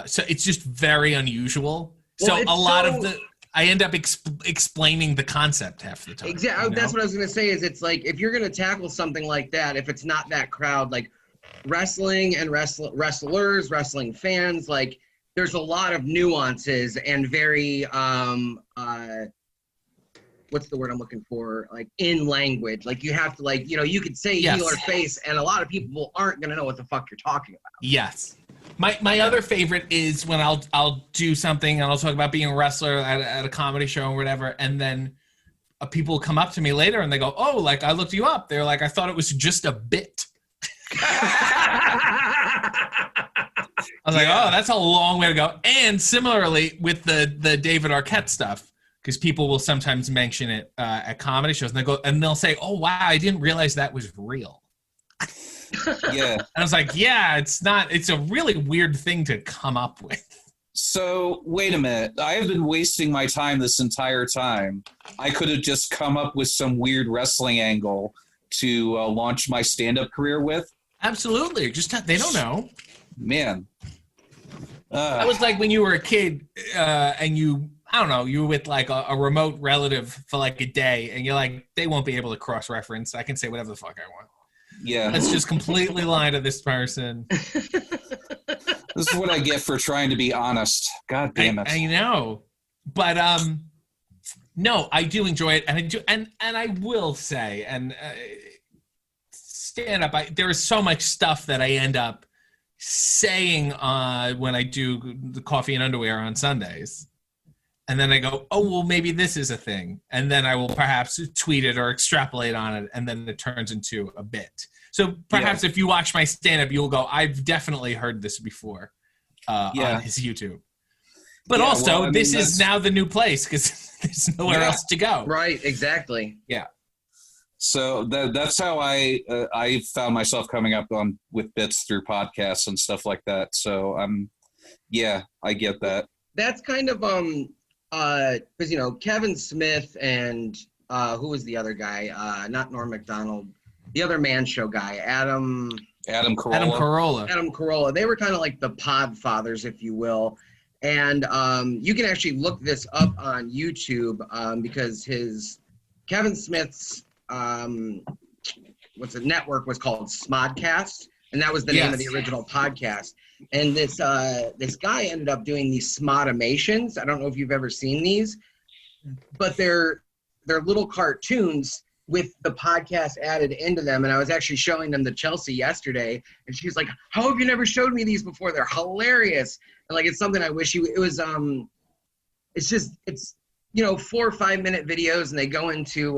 So it's just very unusual. Well, so a lot of I end up explaining the concept half the time. Exactly. That's what I was going to say is it's like, if you're going to tackle something like that, if it's not that crowd, like wrestling and wrestlers, wrestling fans, like there's a lot of nuances and very, what's the word I'm looking for? Like in language, like you have to like, you could say heel or face and a lot of people aren't going to know what the fuck you're talking about. Yes. My other favorite is when I'll do something and I'll talk about being a wrestler at a comedy show or whatever. And then people come up to me later and they go, oh, like I looked you up. They're like, I thought it was just a bit. I was like, oh, that's a long way to go. And similarly with the David Arquette stuff, because people will sometimes mention it at comedy shows, and they'll say, "Oh wow, I didn't realize that was real." Yeah, and I was like, "Yeah, it's not. It's a really weird thing to come up with." So wait a minute. I have been wasting my time this entire time. I could have just come up with some weird wrestling angle to launch my stand-up career with. Absolutely, just they don't know. Man, that was like when you were a kid and you were with like a remote relative for like a day and you're like, they won't be able to cross-reference. I can say whatever the fuck I want. Yeah. Let's just completely lie to this person. This is what I get for trying to be honest. God damn it. I know. But no, I do enjoy it. And I do, and I will say, and stand up, there is so much stuff that I end up saying when I do the coffee and underwear on Sundays. And then I go, oh, well, maybe this is a thing. And then I will perhaps tweet it or extrapolate on it, and then it turns into a bit. So perhaps if you watch my stand-up, you'll go, I've definitely heard this before on his YouTube. But this is now the new place because there's nowhere else to go. Right, exactly. Yeah. So that's how I found myself coming up with bits through podcasts and stuff like that. So I get that. That's kind of because Kevin Smith and who was the other guy? Not Norm Macdonald, the other Man Show guy, Adam Carolla. They were kind of like the pod fathers, if you will. And you can actually look this up on YouTube because Kevin Smith's network was called Smodcast, and that was the name of the original podcast. And this guy ended up doing these Smodimations. I don't know if you've ever seen these, but they're little cartoons with the podcast added into them. And I was actually showing them to Chelsea yesterday, and she was like, "How have you never showed me these before? They're hilarious." And like, it's something I wish it's 4 or 5 minute videos, and they go into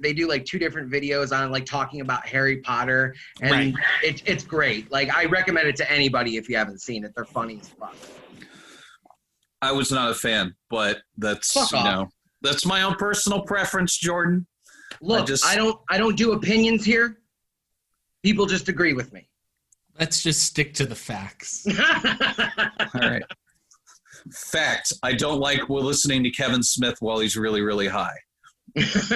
they do like 2 different videos on like talking about Harry Potter, and it's great. Like, I recommend it to anybody if you haven't seen it. They're funny as fuck. I was not a fan, but that's that's my own personal preference, Jordan. Look, I don't do opinions here. People just agree with me. Let's just stick to the facts. All right. Fact, I don't like listening to Kevin Smith while he's really, really high. It's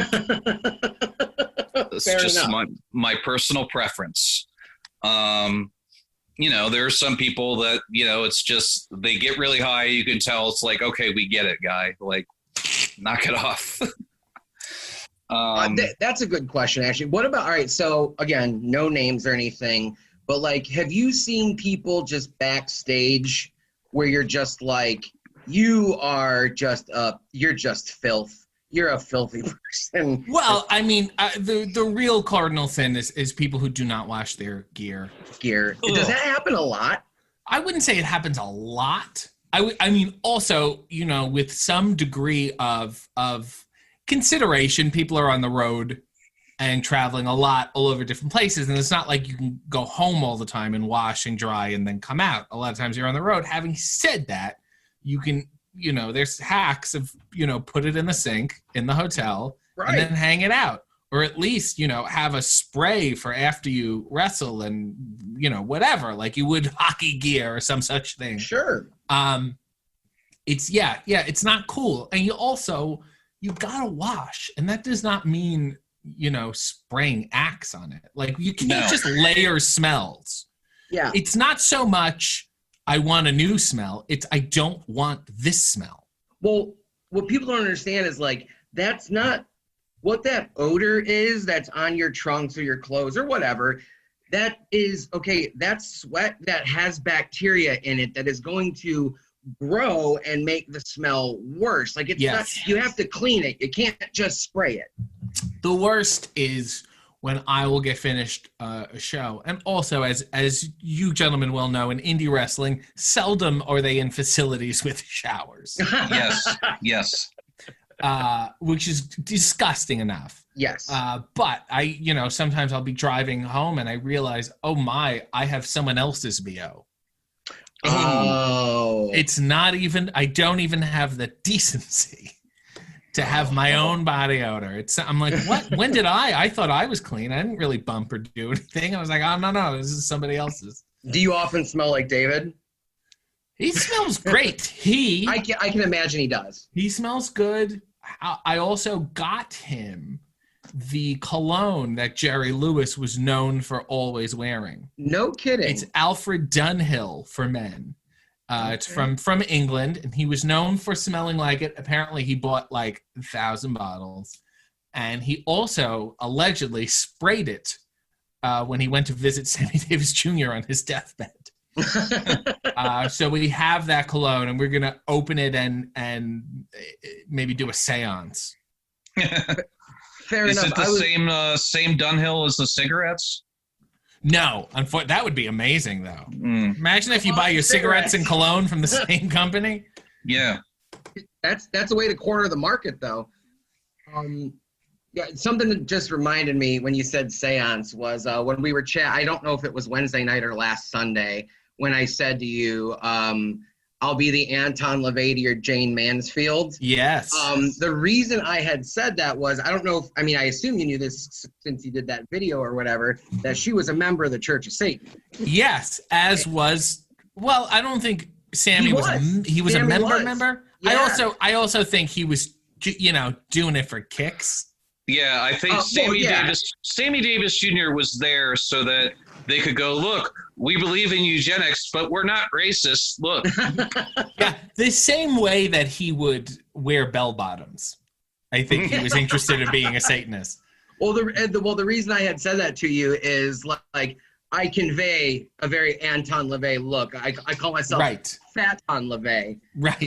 just my personal preference. There are some people that, it's just, they get really high. You can tell it's like, okay, we get it, guy. Like, knock it off. That's a good question, actually. What about, all right, so again, no names or anything, but like, have you seen people just backstage where you're just like, you're just filth, you're a filthy person. Well, I mean, the real cardinal sin is people who do not wash their gear. Does that happen a lot? I wouldn't say it happens a lot. I mean, also, you know, with some degree of consideration, people are on the road and traveling a lot all over different places, and it's not like you can go home all the time and wash and dry and then come out. A lot of times you're on the road. Having said that, you can, you know, there's hacks of, you know, put it in the sink in the hotel and then hang it out. Or at least, you know, have a spray for after you wrestle and, you know, whatever, like you would hockey gear or some such thing. Sure. It's it's not cool. And you gotta wash. And that does not mean, you know, spraying Axe on it. Like you can't just layer smells. Yeah. It's not so much I want a new smell. It's I don't want this smell. Well, what people don't understand is like, that's not what that odor is that's on your trunks or your clothes or whatever. That is, okay, that's sweat that has bacteria in it that is going to grow and make the smell worse. Like it's not, you have to clean it. You can't just spray it. The worst is when I will get finished a show. And also, as you gentlemen well know, in indie wrestling, seldom are they in facilities with showers. Yes. Which is disgusting enough. Yes. But sometimes I'll be driving home and I realize, oh my, I have someone else's BO. Oh. It's not even, I don't even have the decency to have my own body odor. I'm like, what? When did I thought I was clean. I didn't really bump or do anything. I was like, oh, no, this is somebody else's. Do you often smell like David? He smells great. I can imagine he does. He smells good. I also got him the cologne that Jerry Lewis was known for always wearing. No kidding. It's Alfred Dunhill for men. It's from England, and he was known for smelling like it. Apparently, he bought like 1,000 bottles, and he also allegedly sprayed it when he went to visit Sammy Davis Jr. on his deathbed. So we have that cologne, and we're gonna open it and maybe do a seance. Fair Is enough. it the same Dunhill as the cigarettes? No, that would be amazing though. Imagine if you buy your cigarettes and cologne from the same company. Yeah, that's a way to corner the market though. Something that just reminded me when you said seance was when we were I don't know if it was Wednesday night or last Sunday when I said to you, I'll be the Anton LaVey to your Jane Mansfield. Yes. The reason I had said that was, I don't know I assume you knew this since you did that video or whatever, that she was a member of the Church of Satan. Yes, I don't think Sammy he was a member. Yeah. I also think he was, doing it for kicks. Yeah, I think Sammy Davis Jr. was there so that they could go, look, we believe in eugenics, but we're not racist. Look. Yeah, the same way that he would wear bell bottoms. I think he was interested in being a Satanist. Well, the reason I had said that to you is like I convey a very Anton LaVey look. I call myself Fat on LaVey. Right.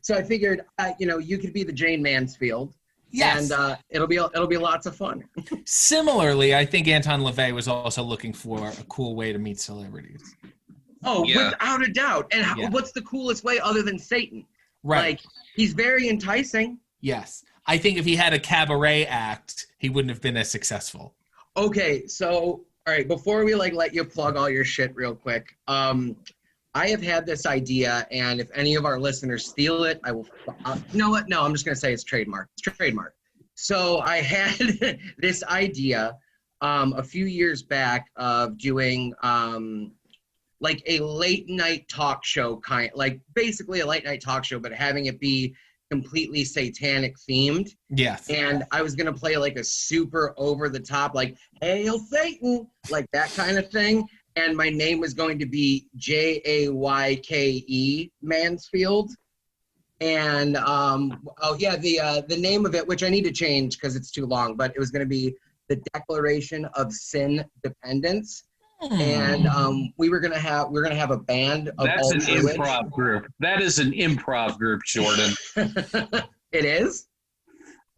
So I figured, you could be the Jane Mansfield. Yes. And it'll be lots of fun. Similarly, I think Anton LaVey was also looking for a cool way to meet celebrities. Oh, yeah. Without a doubt. And what's the coolest way other than Satan? Right. Like, he's very enticing. Yes. I think if he had a cabaret act, he wouldn't have been as successful. Okay, so, all right, before we let you plug all your shit real quick, I have had this idea, and if any of our listeners steal it, I will. You know what? No, I'm just going to say it's trademark. It's trademark. So I had this idea a few years back of doing like a late night talk show basically a late night talk show, but having it be completely satanic themed. Yes. And I was going to play like a super over the top, like, Hail Satan, like that kind of thing. And my name was going to be Jayke Mansfield. And the name of it, which I need to change because it's too long, but it was going to be the Declaration of Sin Dependence. And we were gonna have a band of That's an improv group. That is an improv group, Jordan. It is?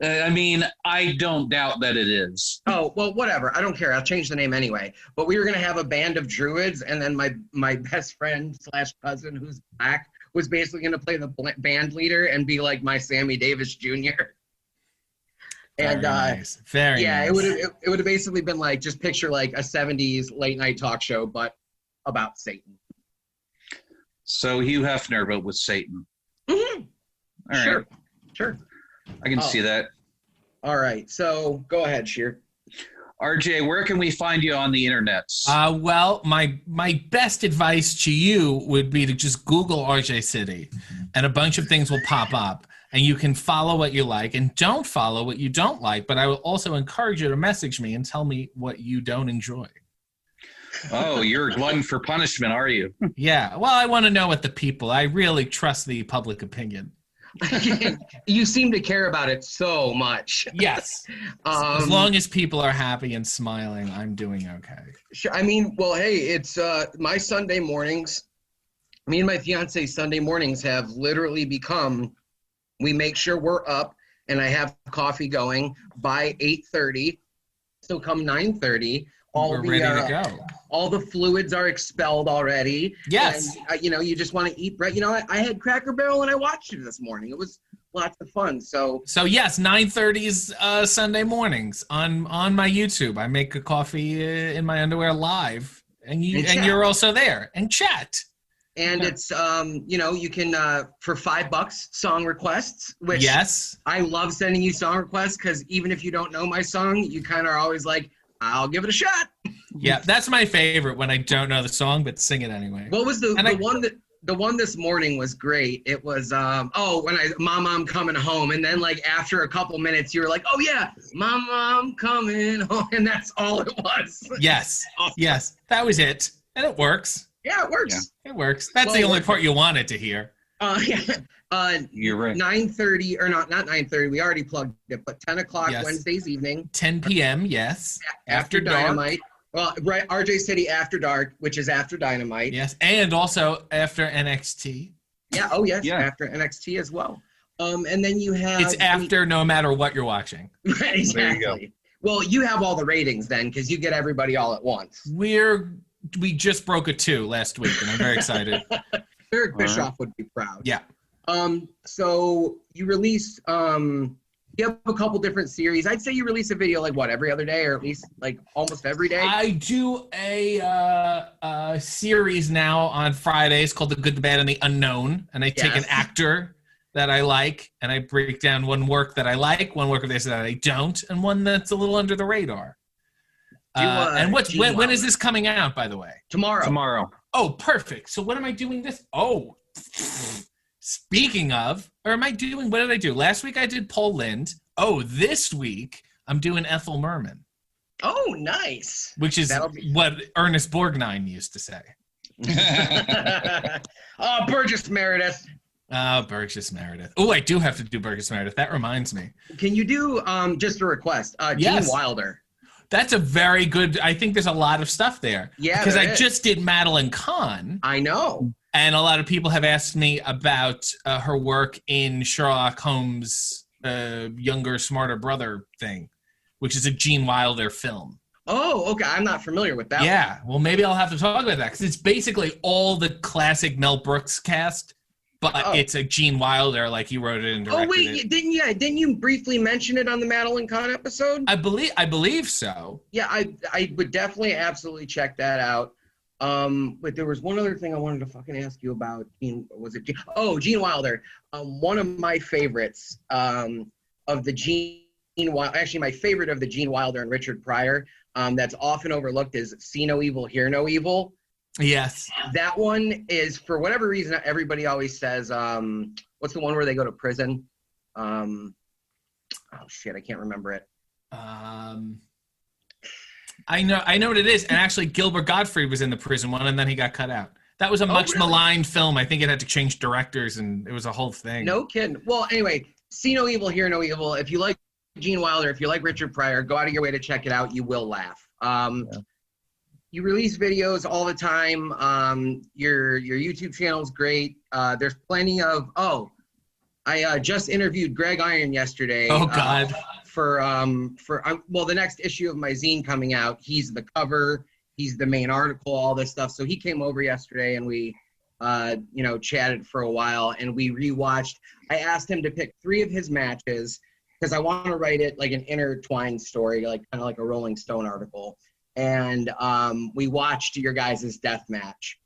I mean, I don't doubt that it is. Oh, well, whatever. I don't care. I'll change the name anyway. But we were going to have a band of druids, and then my best friend / cousin, who's black, was basically going to play the band leader and be like my Sammy Davis Jr. And nice. Very yeah, nice. it would have basically been like, just picture like a 70s late night talk show, but about Satan. So Hugh Hefner, but with Satan. Mm-hmm. All right. Sure. I can see that. All right. So go ahead, Sheer. RJ, where can we find you on the internet? Well, my best advice to you would be to just Google RJ City, and a bunch of things will pop up, and you can follow what you like and don't follow what you don't like. But I will also encourage you to message me and tell me what you don't enjoy. Oh, you're a glutton for punishment, are you? Yeah. Well, I want to know what the people. I really trust the public opinion. You seem to care about it so much. Yes. As long as people are happy and smiling, I'm doing okay. Sure. I mean, well, hey, it's my Sunday mornings. Me and my fiance Sunday mornings have literally become, we make sure we're up and I have coffee going by 8:30. So come 9:30, we're ready to go. All the fluids are expelled already. Yes. And, you just want to eat bread. I had Cracker Barrel and I watched it this morning. It was lots of fun. So yes, 9:30 Sunday mornings on my YouTube. I make a coffee in my underwear live, and you're also there and chat. And it's you can for $5 song requests, which yes, I love sending you song requests, because even if you don't know my song, you kind of are always like, I'll give it a shot. Yeah, that's my favorite, when I don't know the song but sing it anyway. What was the one this morning was great. It was when Mom, I'm coming home, and then like after a couple minutes you were like, oh yeah, Mom, I'm coming home, and that's all it was. Yes. Yes, that was it. And it works. Yeah, it works. Yeah. It works. That's the only part you wanted to hear. You're right. 9:30 or not 9:30. We already plugged it, but 10 o'clock Yes. Wednesdays evening. 10 p.m. Yes. After dark. Dynamite. Well, right, RJ City After Dark, which is after Dynamite. Yes, and also after NXT. Yeah. Oh yes. Yeah. After NXT as well. And then you have. It's after no matter what you're watching. Exactly. There you go. Well, you have all the ratings then, because you get everybody all at once. We just broke a 2 last week, and I'm very excited. Eric Bischoff would be proud. Yeah. So you release you have a couple different series. I'd say you release a video like what, every other day, or at least like almost every day? I do a series now on Fridays called The Good, the Bad, and the Unknown, and I take an actor that I like, and I break down one work that I like, one work that I don't, and one that's a little under the radar. And when is this coming out, by the way? Tomorrow. Oh, perfect. So when am I doing this? Oh, speaking of, what did I do? Last week I did Paul Lind. Oh, this week I'm doing Ethel Merman. Oh, nice. Which is what Ernest Borgnine used to say. Oh, Burgess Meredith. Burgess Meredith. Oh, I do have to do Burgess Meredith. That reminds me. Can you do, just a request, Yes. Gene Wilder? That's a very good, I think there's a lot of stuff there. Yeah, because there I is. just did Madeline Kahn. I know. And a lot of people have asked me about her work in Sherlock Holmes' younger, smarter brother thing, which is a Gene Wilder film. Oh, okay. I'm not familiar with that. Yeah, well, maybe I'll have to talk about that, because it's basically all the classic Mel Brooks cast, but it's a Gene Wilder, like he wrote it and directed Oh wait, it. didn't you briefly mention it on the Madeline Kahn episode? I believe so. Yeah, I would definitely absolutely check that out. But there was one other thing I wanted to fucking ask you about. Gene Wilder. One of my favorites of the Gene Wilder, actually my favorite of the Gene Wilder and Richard Pryor, that's often overlooked, is See No Evil, Hear No Evil. Yes. That one is, for whatever reason, everybody always says, what's the one where they go to prison? Oh shit, I can't remember it. I know what it is. And actually, Gilbert Gottfried was in the prison one, and then he got cut out. That was a much maligned film. I think it had to change directors, and it was a whole thing. No kidding. Well, anyway, See No Evil, Hear No Evil. If you like Gene Wilder, if you like Richard Pryor, go out of your way to check it out. You will laugh. You release videos all the time. Your YouTube channel is great. There's plenty of I just interviewed Greg Iron yesterday. Oh God. For the next issue of my zine coming out. He's the cover. He's the main article. All this stuff. So he came over yesterday and we, chatted for a while and we rewatched. I asked him to pick 3 of his matches because I want to write it like an intertwined story, like kind of like a Rolling Stone article. And we watched your guys' death match.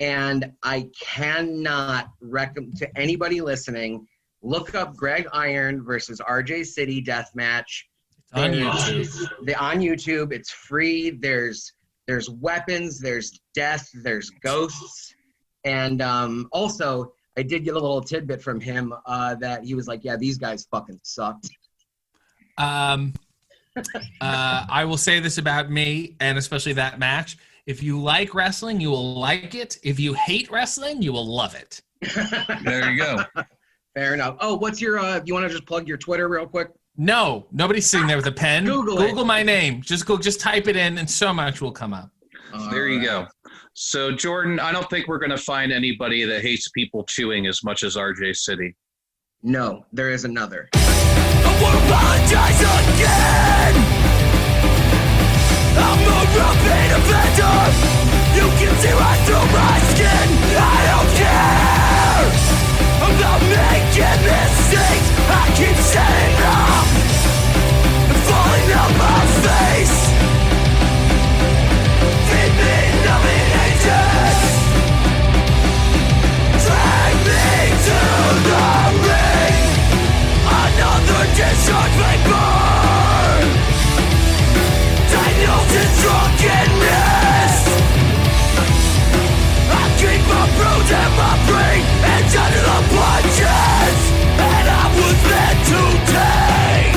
And I cannot recommend to anybody listening, look up Greg Iron versus RJ City death match. On YouTube. On YouTube. It's free. There's weapons, there's death, there's ghosts. And also, I did get a little tidbit from him that he was like, yeah, these guys fucking sucked. I will say this about me, and especially that match. If you like wrestling, you will like it. If you hate wrestling, you will love it. There you go. Fair enough. Oh, what's your, you want to just plug your Twitter real quick? No, nobody's sitting there with a pen. Google my name. Just type it in and so much will come up. There you go. So, Jordan, I don't think we're going to find anybody that hates people chewing as much as RJ City. No, there is another. I won't apologize again. I'm a repeat offender. You can see right through my skin. I don't care about making mistakes. I keep setting up and falling out my face. Feed me numbing agents. Drag me to the ring. Another discharge may burn. Diagnosis drunkenness. I keep my bruise and my brain and under the punches. And I was meant to take.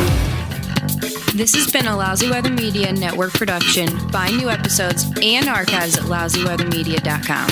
This has been a Lousy Weather Media Network production. Find new episodes and archives at lousyweathermedia.com.